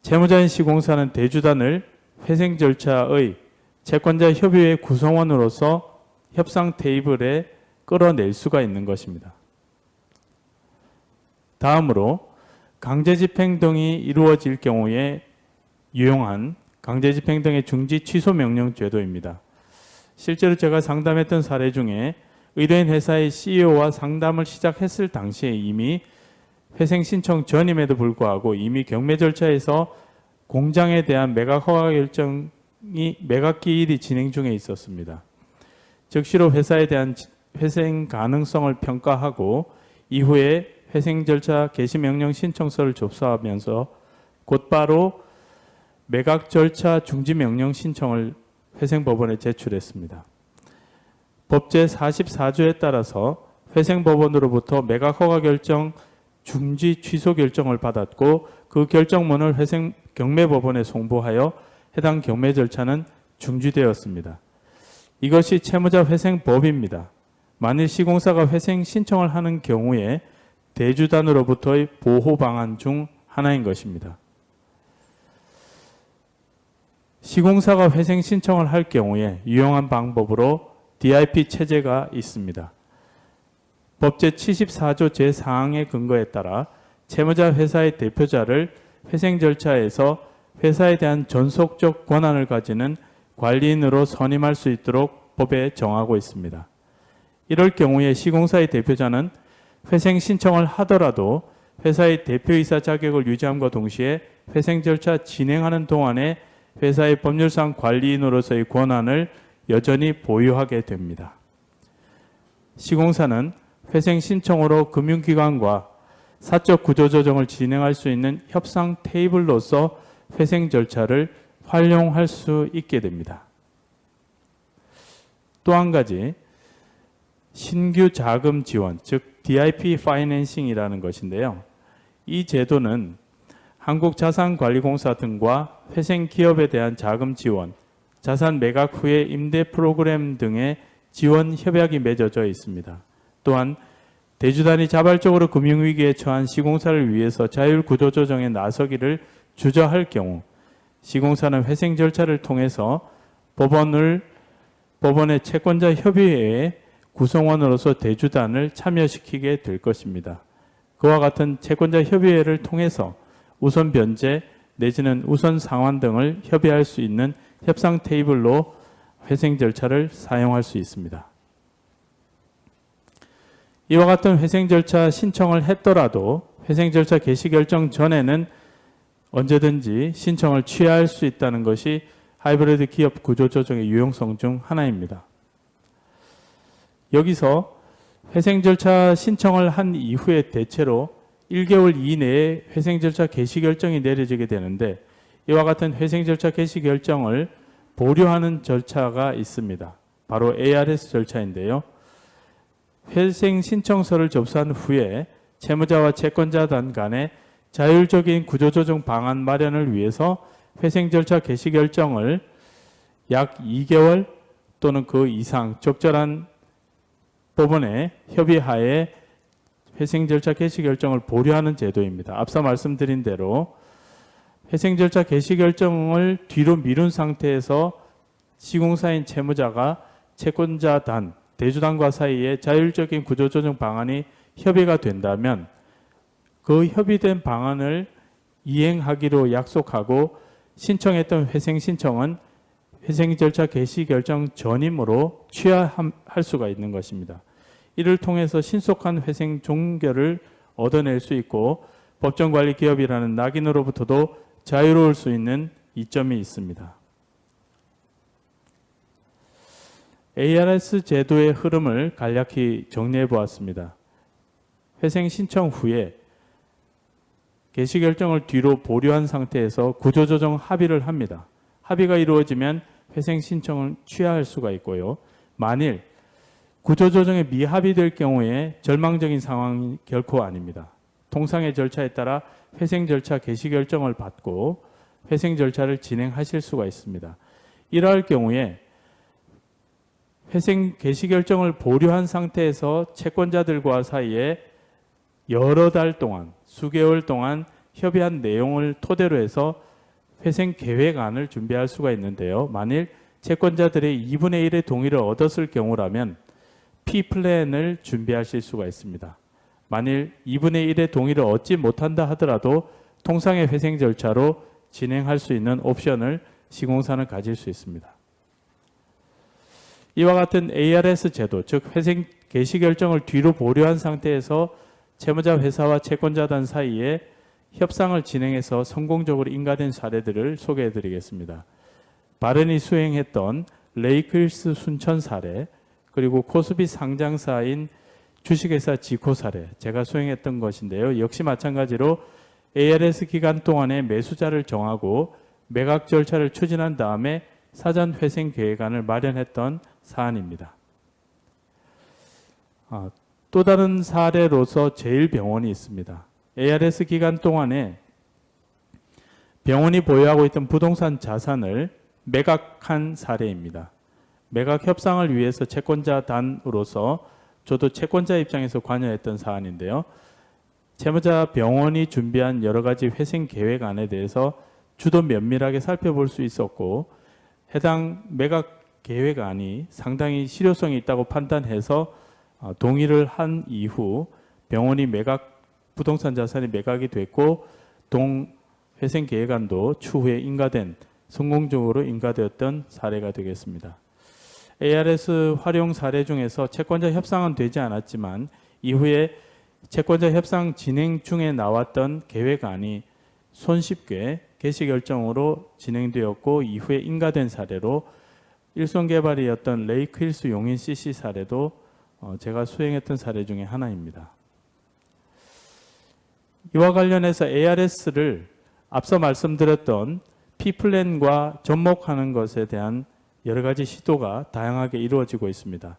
채무자인 시공사는 대주단을 회생 절차의 채권자 협의회 구성원으로서 협상 테이블에 끌어낼 수가 있는 것입니다. 다음으로 강제집행 등이 이루어질 경우에 유용한 강제집행 등의 중지 취소 명령 제도입니다. 실제로 제가 상담했던 사례 중에 의뢰인 회사의 CEO와 상담을 시작했을 당시에 이미 회생 신청 전임에도 불구하고 이미 경매 절차에서 공장에 대한 매각 허가 결정이 매각 기일이 진행 중에 있었습니다. 즉시로 회사에 대한 회생 가능성을 평가하고 이후에 회생 절차 개시 명령 신청서를 접수하면서 곧바로 매각 절차 중지 명령 신청을 회생법원에 제출했습니다. 법제 44조에 따라서 회생법원으로부터 매각 허가 결정 중지 취소 결정을 받았고 그 결정문을 회생 경매법원에 송부하여 해당 경매 절차는 중지되었습니다. 이것이 채무자 회생법입니다. 만일 시공사가 회생 신청을 하는 경우에 대주단으로부터의 보호 방안 중 하나인 것입니다. 시공사가 회생 신청을 할 경우에 유용한 방법으로 DIP 체제가 있습니다. 법제 74조 제4항의 근거에 따라 채무자 회사의 대표자를 회생 절차에서 회사에 대한 전속적 권한을 가지는 관리인으로 선임할 수 있도록 법에 정하고 있습니다. 이럴 경우에 시공사의 대표자는 회생 신청을 하더라도 회사의 대표이사 자격을 유지함과 동시에 회생 절차 진행하는 동안에 회사의 법률상 관리인으로서의 권한을 여전히 보유하게 됩니다. 시공사는 회생 신청으로 금융기관과 사적 구조조정을 진행할 수 있는 협상 테이블로서 회생 절차를 활용할 수 있게 됩니다. 또 한 가지 신규 자금 지원, 즉 DIP 파이낸싱이라는 것인데요. 이 제도는 한국자산관리공사 등과 회생 기업에 대한 자금 지원, 자산 매각 후의 임대 프로그램 등의 지원 협약이 맺어져 있습니다. 또한 대주단이 자발적으로 금융위기에 처한 시공사를 위해서 자율구조조정에 나서기를 주저할 경우 시공사는 회생 절차를 통해서 법원의 채권자 협의회에 구성원으로서 대주단을 참여시키게 될 것입니다. 그와 같은 채권자 협의회를 통해서 우선 변제 내지는 우선 상환 등을 협의할 수 있는 협상 테이블로 회생 절차를 사용할 수 있습니다. 이와 같은 회생 절차 신청을 했더라도 회생 절차 개시 결정 전에는 언제든지 신청을 취하할 수 있다는 것이 하이브리드 기업 구조 조정의 유용성 중 하나입니다. 여기서 회생 절차 신청을 한 이후에 대체로 1개월 이내에 회생 절차 개시 결정이 내려지게 되는데 이와 같은 회생 절차 개시 결정을 보류하는 절차가 있습니다. 바로 ARS 절차인데요. 회생 신청서를 접수한 후에 채무자와 채권자단 간의 자율적인 구조조정 방안 마련을 위해서 회생 절차 개시 결정을 약 2개월 또는 그 이상 적절한 법원의 협의하에 회생 절차 개시 결정을 보류하는 제도입니다. 앞서 말씀드린 대로 회생 절차 개시 결정을 뒤로 미룬 상태에서 시공사인 채무자가 채권자단, 대주단과 사이에 자율적인 구조조정 방안이 협의가 된다면 그 협의된 방안을 이행하기로 약속하고 신청했던 회생 신청은 회생 절차 개시 결정 전임으로 취하할 수가 있는 것입니다. 이를 통해서 신속한 회생 종결을 얻어낼 수 있고 법정관리기업이라는 낙인으로부터도 자유로울 수 있는 이점이 있습니다. ARS 제도의 흐름을 간략히 정리해 보았습니다. 회생 신청 후에 개시 결정을 뒤로 보류한 상태에서 구조조정 합의를 합니다. 합의가 이루어지면 회생 신청을 취하할 수가 있고요. 만일 구조조정에 미합의될 경우에 절망적인 상황이 결코 아닙니다. 통상의 절차에 따라 회생 절차 개시 결정을 받고 회생 절차를 진행하실 수가 있습니다. 이러할 경우에 회생 개시 결정을 보류한 상태에서 채권자들과 사이에 여러 달 동안, 수개월 동안 협의한 내용을 토대로 해서 회생 계획안을 준비할 수가 있는데요. 만일 채권자들의 2분의 1의 동의를 얻었을 경우라면 P플랜을 준비하실 수가 있습니다. 만일 2분의 1의 동의를 얻지 못한다 하더라도 통상의 회생 절차로 진행할 수 있는 옵션을 시공사는 가질 수 있습니다. 이와 같은 ARS 제도, 즉 회생 개시 결정을 뒤로 보류한 상태에서 채무자 회사와 채권자단 사이에 협상을 진행해서 성공적으로 인가된 사례들을 소개해 드리겠습니다. 바른이 수행했던 레이클스 순천 사례, 그리고 코스피 상장사인 주식회사 지코 사례, 제가 수행했던 것인데요. 역시 마찬가지로 ARS 기간 동안에 매수자를 정하고 매각 절차를 추진한 다음에 사전 회생 계획안을 마련했던 사안입니다. 또 다른 사례로서 제일병원이 있습니다. ARS 기간 동안에 병원이 보유하고 있던 부동산 자산을 매각한 사례입니다. 매각 협상을 위해서 채권자단으로서 저도 채권자 입장에서 관여했던 사안인데요. 채무자 병원이 준비한 여러 가지 회생 계획안에 대해서 주도 면밀하게 살펴볼 수 있었고 해당 매각 계획안이 상당히 실효성이 있다고 판단해서 동의를 한 이후 병원이 부동산 자산이 매각이 됐고 회생 계획안도 추후에 성공적으로 인가되었던 사례가 되겠습니다. ARS 활용 사례 중에서 채권자 협상은 되지 않았지만 이후에 채권자 협상 진행 중에 나왔던 계획안이 손쉽게 개시 결정으로 진행되었고 이후에 인가된 사례로 일손개발이었던 레이크힐스 용인 CC 사례도 제가 수행했던 사례 중에 하나입니다. 이와 관련해서 ARS를 앞서 말씀드렸던 P플랜과 접목하는 것에 대한 여러 가지 시도가 다양하게 이루어지고 있습니다.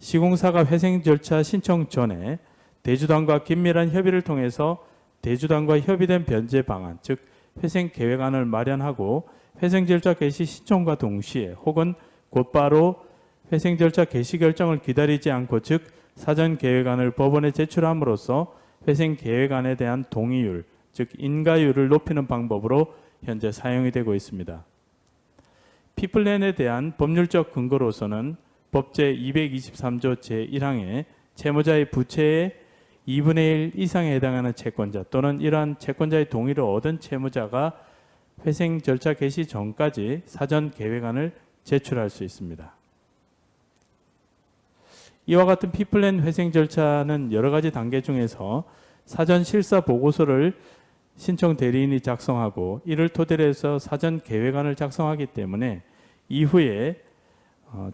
시공사가 회생 절차 신청 전에 대주단과 긴밀한 협의를 통해서 대주단과 협의된 변제 방안, 즉 회생 계획안을 마련하고 회생 절차 개시 신청과 동시에 혹은 곧바로 회생 절차 개시 결정을 기다리지 않고 즉 사전 계획안을 법원에 제출함으로써 회생 계획안에 대한 동의율, 즉 인가율을 높이는 방법으로 현재 사용이 되고 있습니다. P플랜에 대한 법률적 근거로서는 법제 223조 제1항에 채무자의 부채의 2분의 1 이상에 해당하는 채권자 또는 이러한 채권자의 동의를 얻은 채무자가 회생 절차 개시 전까지 사전 계획안을 제출할 수 있습니다. 이와 같은 P플랜 회생 절차는 여러 가지 단계 중에서 사전 실사 보고서를 신청 대리인이 작성하고 이를 토대로 해서 사전 계획안을 작성하기 때문에 이후에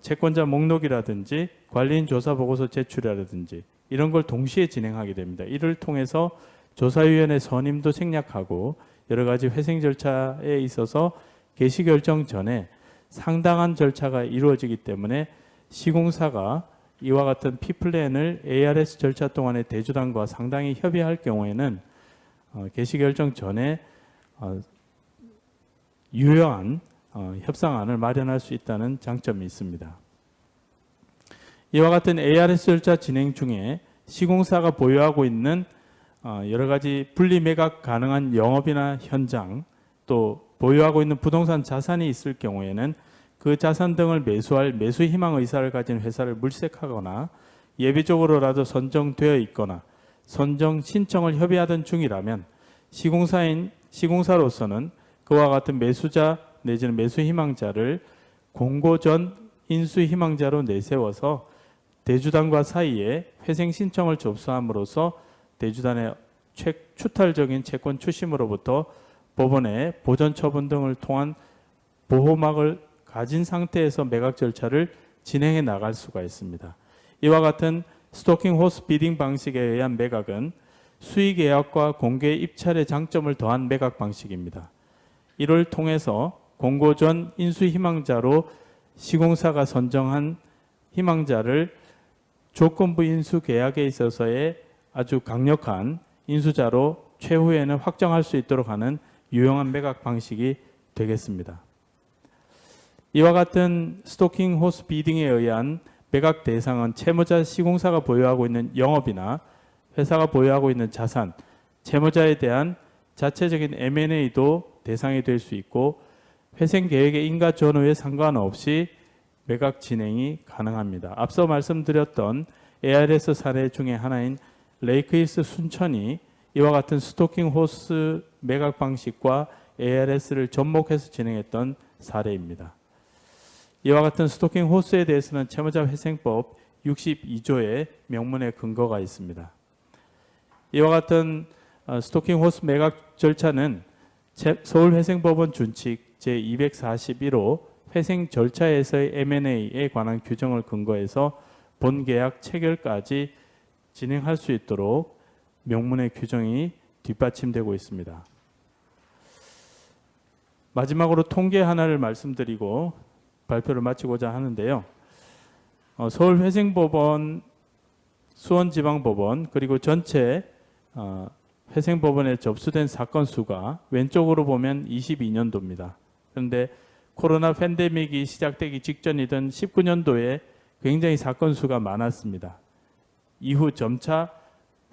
채권자 목록이라든지 관리인 조사 보고서 제출이라든지 이런 걸 동시에 진행하게 됩니다. 이를 통해서 조사위원회 선임도 생략하고 여러 가지 회생 절차에 있어서 개시 결정 전에 상당한 절차가 이루어지기 때문에 시공사가 이와 같은 P플랜을 ARS 절차 동안에 대주단과 상당히 협의할 경우에는 개시 결정 전에 유효한 협상안을 마련할 수 있다는 장점이 있습니다. 이와 같은 ARS 절차 진행 중에 시공사가 보유하고 있는 여러 가지 분리 매각 가능한 영업이나 현장, 또 보유하고 있는 부동산 자산이 있을 경우에는 그 자산 등을 매수할 매수 희망 의사를 가진 회사를 물색하거나 예비적으로라도 선정되어 있거나 선정 신청을 협의하던 중이라면 시공사로서는 그와 같은 매수자 내지는 매수 희망자를 공고 전 인수 희망자로 내세워서 대주단과 사이에 회생 신청을 접수함으로써 대주단의 추탈적인 채권 추심으로부터 법원의 보전 처분 등을 통한 보호막을 가진 상태에서 매각 절차를 진행해 나갈 수가 있습니다. 이와 같은 스토킹 호스 비딩 방식에 의한 매각은 수의 계약과 공개 입찰의 장점을 더한 매각 방식입니다. 이를 통해서 공고 전 인수 희망자로 시공사가 선정한 희망자를 조건부 인수 계약에 있어서의 아주 강력한 인수자로 최후에는 확정할 수 있도록 하는 유용한 매각 방식이 되겠습니다. 이와 같은 스토킹 호스 비딩에 의한 매각 대상은 채무자 시공사가 보유하고 있는 영업이나 회사가 보유하고 있는 자산, 채무자에 대한 자체적인 M&A도 대상이 될 수 있고 회생 계획의 인가 전후에 상관없이 매각 진행이 가능합니다. 앞서 말씀드렸던 ARS 사례 중에 하나인 레이크힐스 순천이 이와 같은 스토킹 호스 매각 방식과 ARS를 접목해서 진행했던 사례입니다. 이와 같은 스토킹 호스에 대해서는 채무자 회생법 62조의 명문의 근거가 있습니다. 이와 같은 스토킹 호스 매각 절차는 서울회생법원 준칙 제241호 회생 절차에서의 M&A에 관한 규정을 근거해서 본계약 체결까지 진행할 수 있도록 명문의 규정이 뒷받침되고 있습니다. 마지막으로 통계 하나를 말씀드리고 발표를 마치고자 하는데요. 서울회생법원, 수원지방법원 그리고 전체 회생법원에 접수된 사건 수가 왼쪽으로 보면 22년도입니다. 그런데 코로나 팬데믹이 시작되기 직전이던 19년도에 굉장히 사건 수가 많았습니다. 이후 점차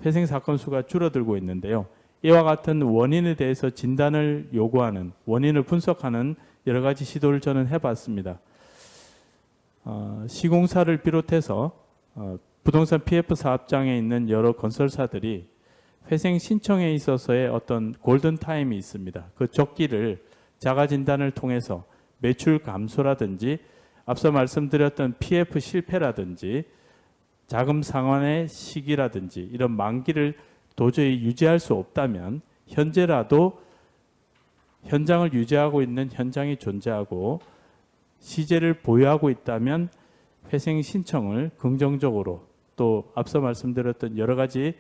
회생 사건 수가 줄어들고 있는데요. 이와 같은 원인에 대해서 진단을 요구하는, 원인을 분석하는 여러 가지 시도를 저는 해봤습니다. 시공사를 비롯해서 부동산 PF 사업장에 있는 여러 건설사들이 회생 신청에 있어서의 어떤 골든 타임이 있습니다. 그 적기를 자가 진단을 통해서 매출 감소라든지 앞서 말씀드렸던 PF 실패라든지 자금 상환의 시기라든지 이런 만기를 도저히 유지할 수 없다면 현재라도 현장을 유지하고 있는 현장이 존재하고 시제를 보유하고 있다면 회생 신청을 긍정적으로 또 앞서 말씀드렸던 여러 가지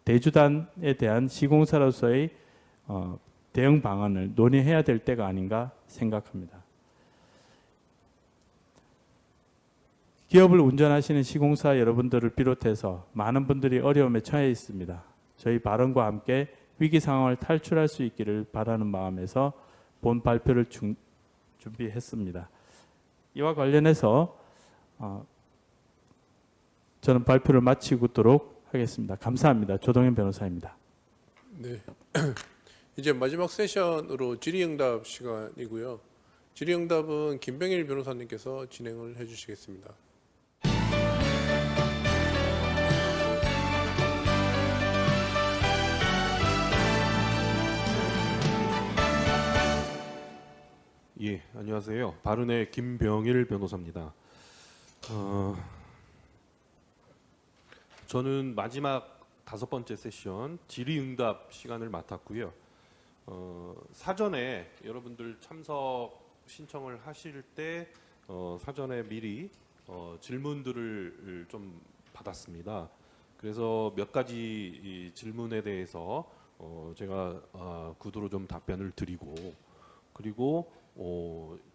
대주단에 대한 시공사로서의 대응 방안을 논의해야 될 때가 아닌가 생각합니다. 기업을 운전하시는 시공사 여러분들을 비롯해서 많은 분들이 어려움에 처해 있습니다. 저희 발언과 함께 위기 상황을 탈출할 수 있기를 바라는 마음에서 본 발표를 준비했습니다. 이와 관련해서 저는 발표를 마치도록 하겠습니다. 감사합니다. 조동현 변호사입니다. 네. 이제 마지막 세션으로 질의응답 시간이고요. 질의응답은 김병일 변호사님께서 진행을 해주시겠습니다. 예, 안녕하세요. 바른의 김병일 변호사입니다. 저는 마지막 5번째 세션 질의응답 시간을 맡았고요. 사전에 여러분들 참석 신청을 하실 때 사전에 미리 질문들을 좀 받았습니다. 그래서 몇 가지 이 질문에 대해서 제가 구두로 좀 답변을 드리고 그리고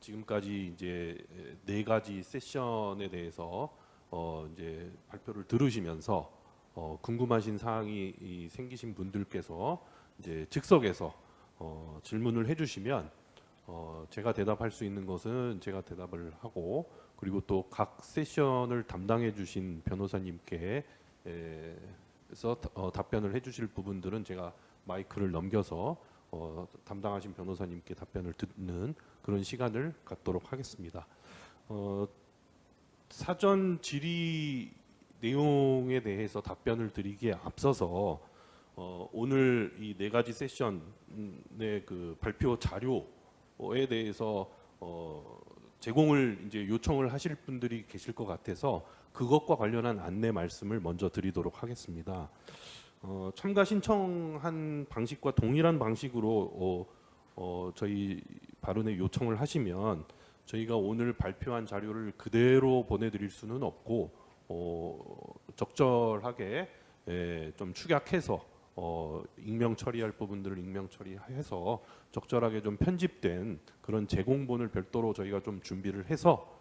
지금까지 이제 4가지 세션에 대해서 이제 발표를 들으시면서 궁금하신 사항이 생기신 분들께서 이제 즉석에서 질문을 해주시면 제가 대답할 수 있는 것은 제가 대답을 하고, 그리고 또 각 세션을 담당해 주신 변호사님께 서 답변을 해주실 부분들은 제가 마이크를 넘겨서 담당하신 변호사님께 답변을 듣는 그런 시간을 갖도록 하겠습니다. 사전 질의 내용에 대해서 답변을 드리기에 앞서서 오늘 이 4가지 세션의 그 발표 자료에 대해서 제공을 이제 요청을 하실 분들이 계실 것 같아서 그것과 관련한 안내 말씀을 먼저 드리도록 하겠습니다. 참가 신청한 방식과 동일한 방식으로 저희 발언에 요청을 하시면 저희가 오늘 발표한 자료를 그대로 보내드릴 수는 없고 적절하게 좀 축약해서 익명 처리할 부분들을 익명 처리해서 적절하게 좀 편집된 그런 제공본을 별도로 저희가 좀 준비를 해서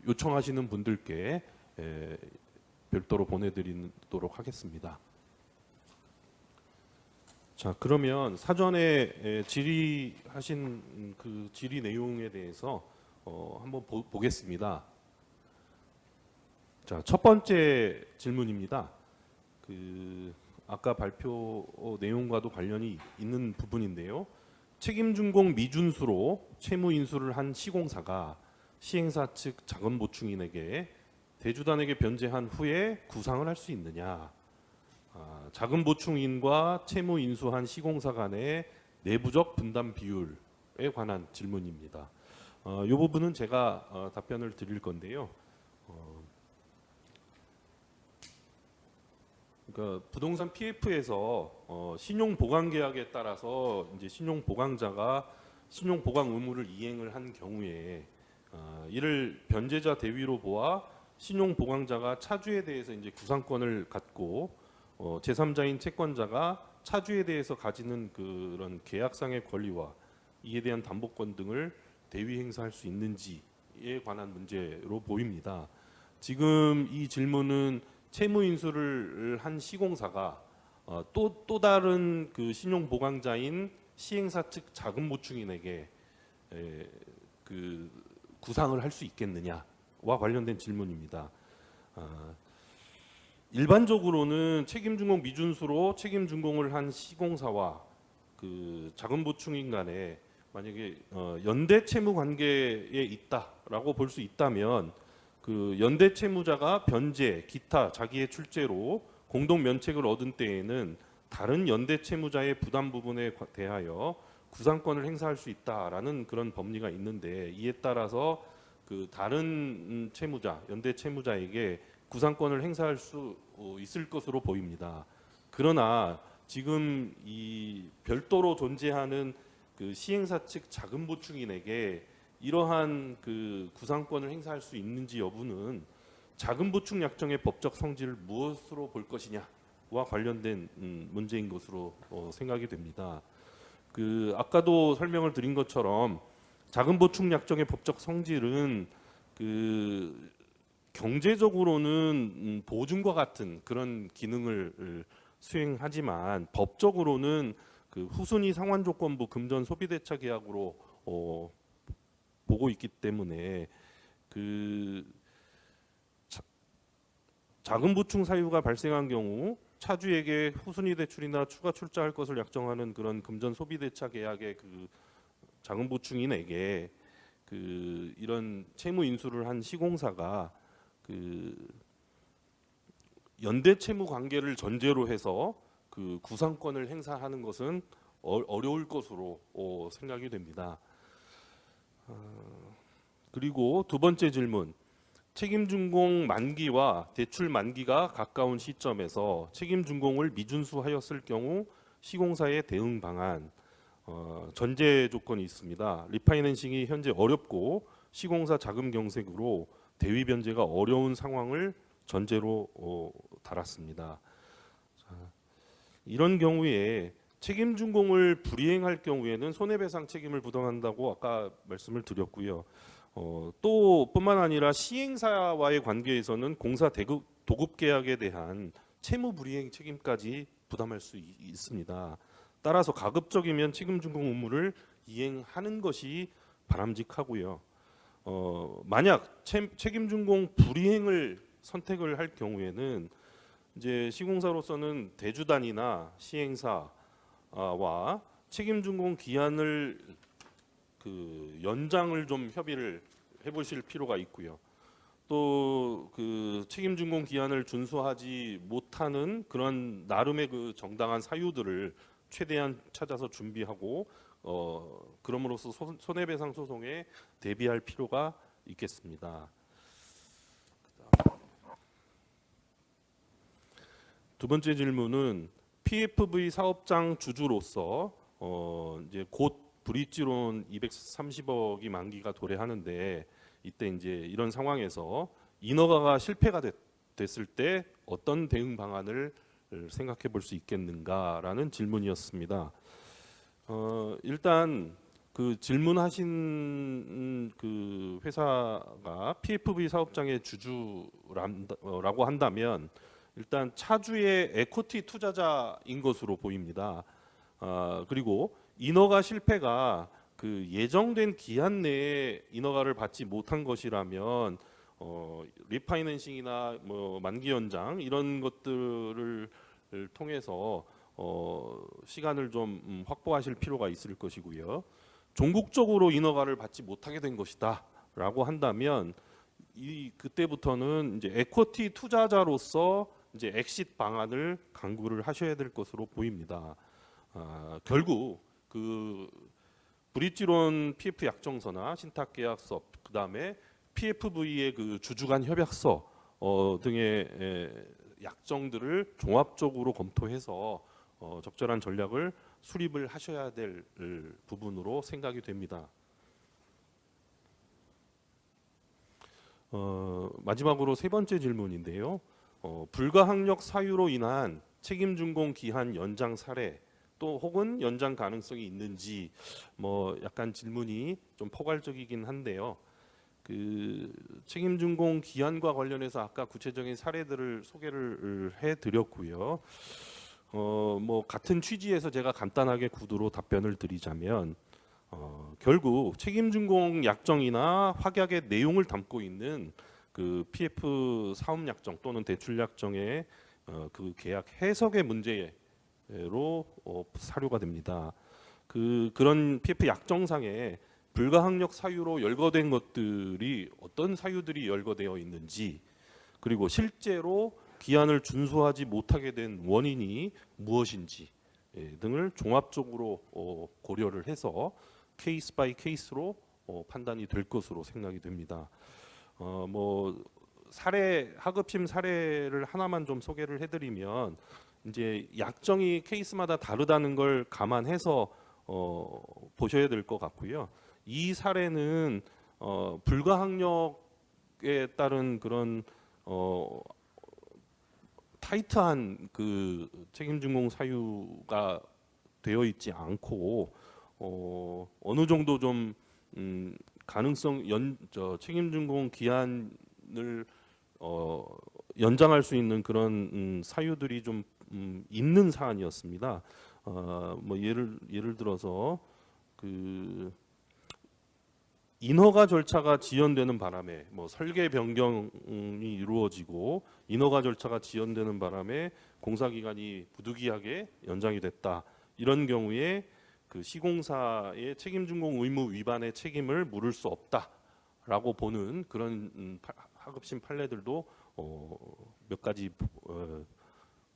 요청하시는 분들께 별도로 보내드리도록 하겠습니다. 자, 그러면 사전에 질의하신 그 질의 내용에 대해서 한번 보겠습니다. 자, 첫 번째 질문입니다. 아까 발표 내용과도 관련이 있는 부분인데요. 책임준공 미준수로 채무 인수를 한 시공사가 시행사 측 자금 보충인에게 대주단에게 변제한 후에 구상을 할 수 있느냐? 자금 보충인과 채무 인수한 시공사 간의 내부적 분담 비율에 관한 질문입니다. 이 부분은 제가 답변을 드릴 건데요. 그러니까 부동산 PF에서 신용 보강 계약에 따라서 이제 신용 보강자가 신용 보강 의무를 이행을 한 경우에 이를 변제자 대위로 보아 신용 보강자가 차주에 대해서 이제 구상권을 갖고 제3자인 채권자가 차주에 대해서 가지는 그런 계약상의 권리와 이에 대한 담보권 등을 대위 행사할 수 있는지에 관한 문제로 보입니다. 지금 이 질문은 채무 인수를 한 시공사가 또 다른 그 신용 보강자인 시행사 측 자금 보충인에게 그 구상을 할 수 있겠느냐와 관련된 질문입니다. 일반적으로는 책임준공 미준수로 책임준공을 한 시공사와 그 자금 보충인 간에 만약에 연대 채무 관계에 있다라고 볼 수 있다면 그 연대 채무자가 변제, 기타 자기의 출제로 공동 면책을 얻은 때에는 다른 연대 채무자의 부담 부분에 대하여 구상권을 행사할 수 있다라는 그런 법리가 있는데, 이에 따라서 그 다른 채무자, 연대 채무자에게 구상권을 행사할 수 있을 것으로 보입니다. 그러나 지금 이 별도로 존재하는 그 시행사 측 자금 보충인에게 이러한 그 구상권을 행사할 수 있는지 여부는 자금 보충 약정의 법적 성질을 무엇으로 볼 것이냐와 관련된 문제인 것으로 생각이 됩니다. 그 아까도 설명을 드린 것처럼 자금 보충 약정의 법적 성질은 그 경제적으로는 보증과 같은 그런 기능을 수행하지만 법적으로는 그 후순위 상환조건부 금전 소비대차 계약으로 보고 있기 때문에 그 자금 보충 사유가 발생한 경우 차주에게 후순위 대출이나 추가 출자할 것을 약정하는 그런 금전 소비대차 계약의 그 자금 보충인에게 그 이런 채무 인수를 한 시공사가 그 연대 채무 관계를 전제로 해서 그 구상권을 행사하는 것은 어려울 것으로 생각이 됩니다. 그리고 두 번째 질문, 책임준공 만기와 대출 만기가 가까운 시점에서 책임준공을 미준수하였을 경우 시공사의 대응 방안, 전제 조건이 있습니다. 리파이낸싱이 현재 어렵고 시공사 자금 경색으로 대위 변제가 어려운 상황을 전제로 달았습니다. 이런 경우에 책임 준공을 불이행할 경우에는 손해배상 책임을 부담한다고 아까 말씀을 드렸고요. 또 뿐만 아니라 시행사와의 관계에서는 공사 도급 계약에 대한 채무 불이행 책임까지 부담할 수 있습니다. 따라서 가급적이면 책임 준공 의무를 이행하는 것이 바람직하고요. 만약 책임 준공 불이행을 선택을 할 경우에는 이제 시공사로서는 대주단이나 시행사와 책임 준공 기한을 연장을 좀 협의를 해보실 필요가 있고요. 또 그 책임 준공 기한을 준수하지 못하는 그런 나름의 그 정당한 사유들을 최대한 찾아서 준비하고 그럼으로써 손해배상 소송에 대비할 필요가 있겠습니다. 두 번째 질문은 PFV 사업장 주주로서 이제 곧 브릿지론 230억이 만기가 도래하는데 이때 이제 이런 상황에서 인허가가 실패가 됐을 때 어떤 대응 방안을 생각해 볼 수 있겠는가라는 질문이었습니다. 일단 그 질문하신 그 회사가 PFV 사업장의 주주라고 한다면 일단 차주의 에코티 투자자인 것으로 보입니다. 그리고 인허가 실패가 그 예정된 기한 내에 인허가를 받지 못한 것이라면 리파이낸싱이나 뭐 만기 연장 이런 것들을 통해서 시간을 좀 확보하실 필요가 있을 것이고요. 종국적으로 인허가를 받지 못하게 된 것이다라고 한다면 그때부터는 이제 에코티 투자자로서 이제 엑싯 방안을 강구를 하셔야 될 것으로 보입니다. 결국 그 브릿지론 PF 약정서나 신탁 계약서, 그 다음에 PFV의 그 주주간 협약서 등의 약정들을 종합적으로 검토해서 적절한 전략을 수립을 하셔야 될 부분으로 생각이 됩니다. 마지막으로 세 번째 질문인데요. 불가항력 사유로 인한 책임 준공 기한 연장 사례 또 혹은 연장 가능성이 있는지 뭐 약간 질문이 좀 포괄적이긴 한데요. 그 책임 준공 기한과 관련해서 아까 구체적인 사례들을 소개를 해드렸고요. 뭐 같은 취지에서 제가 간단하게 구두로 답변을 드리자면 결국 책임 준공 약정이나 확약의 내용을 담고 있는 그 PF 사업 약정 또는 대출 약정의 그 계약 해석의 문제로 사료가 됩니다. 그런 PF 약정상에 불가항력 사유로 열거된 것들이 어떤 사유들이 열거되어 있는지, 그리고 실제로 기한을 준수하지 못하게 된 원인이 무엇인지 등을 종합적으로 고려를 해서 케이스 바이 케이스로 판단이 될 것으로 생각이 됩니다. 뭐 하급심 사례를 하나만 좀 소개를 해드리면 이제 약정이 케이스마다 다르다는 걸 감안해서 보셔야 될 것 같고요. 이 사례는 불가항력에 따른 그런 타이트한 그 책임준공 사유가 되어 있지 않고 어느 정도 좀 가능성 책임준공 기한을 연장할 수 있는 그런 사유들이 좀 있는 사안이었습니다. 뭐 예를 들어서 그 인허가 절차가 지연되는 바람에 뭐 설계 변경이 이루어지고 인허가 절차가 지연되는 바람에 공사 기간이 부득이하게 연장이 됐다. 이런 경우에 그 시공사의 책임준공 의무 위반의 책임을 물을 수 없다라고 보는 그런 하급심 판례들도 몇 가지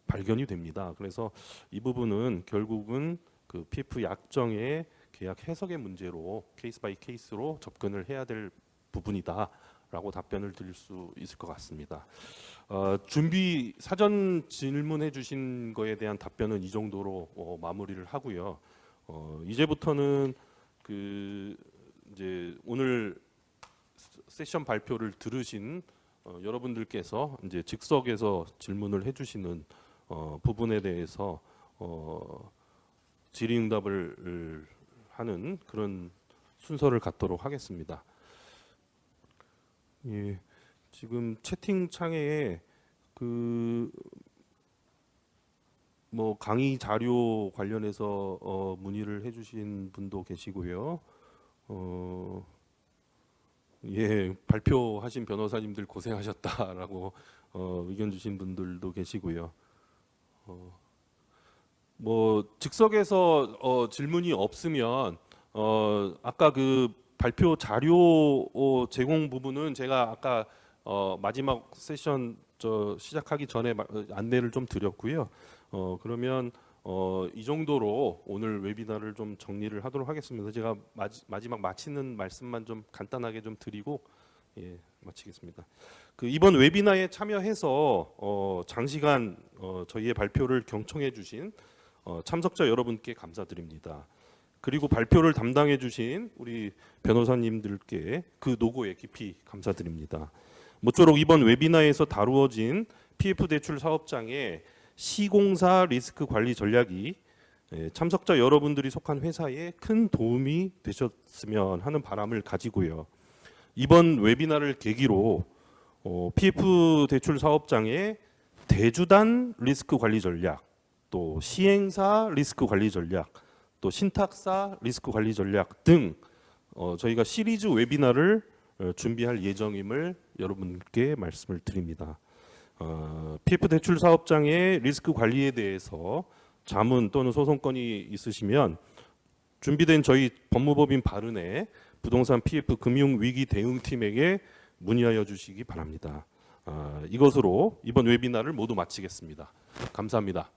발견이 됩니다. 그래서 이 부분은 결국은 그 PF 약정의 계약 해석의 문제로 케이스 바이 케이스로 접근을 해야 될 부분이다라고 답변을 드릴 수 있을 것 같습니다. 사전 질문해 주신 거에 대한 답변은 이 정도로 마무리를 하고요. 이제부터는 그 이제 오늘 세션 발표를 들으신 여러분들께서 이제 즉석에서 질문을 해주시는 부분에 대해서 질의응답을 하는 그런 순서를 갖도록 하겠습니다. 예, 지금 채팅창에 그 뭐 강의 자료 관련해서 문의를 해주신 분도 계시고요. 예, 발표하신 변호사님들 고생하셨다라고 의견 주신 분들도 계시고요. 뭐 즉석에서 질문이 없으면 아까 그 발표 자료 제공 부분은 제가 아까 마지막 세션 시작하기 전에 안내를 좀 드렸고요. 그러면 이 정도로 오늘 웨비나를 좀 정리를 하도록 하겠습니다. 제가 마지막 마치는 말씀만 좀 간단하게 좀 드리고 예, 마치겠습니다. 그 이번 웨비나에 참여해서 장시간 저희의 발표를 경청해 주신 참석자 여러분께 감사드립니다. 그리고 발표를 담당해 주신 우리 변호사님들께 그 노고에 깊이 감사드립니다. 모쪼록 이번 웨비나에서 다루어진 PF 대출 사업장의 시공사 리스크 관리 전략이 참석자 여러분들이 속한 회사에 큰 도움이 되셨으면 하는 바람을 가지고요. 이번 웨비나를 계기로 PF 대출 사업장의 대주단 리스크 관리 전략, 또 시행사 리스크 관리 전략, 또 신탁사 리스크 관리 전략 등 저희가 시리즈 웨비나를 준비할 예정임을 여러분께 말씀을 드립니다. PF 대출 사업장의 리스크 관리에 대해서 자문 또는 소송건이 있으시면 준비된 저희 법무법인 바른의 부동산 PF 금융위기 대응팀에게 문의하여 주시기 바랍니다. 이것으로 이번 웨비나를 모두 마치겠습니다. 감사합니다.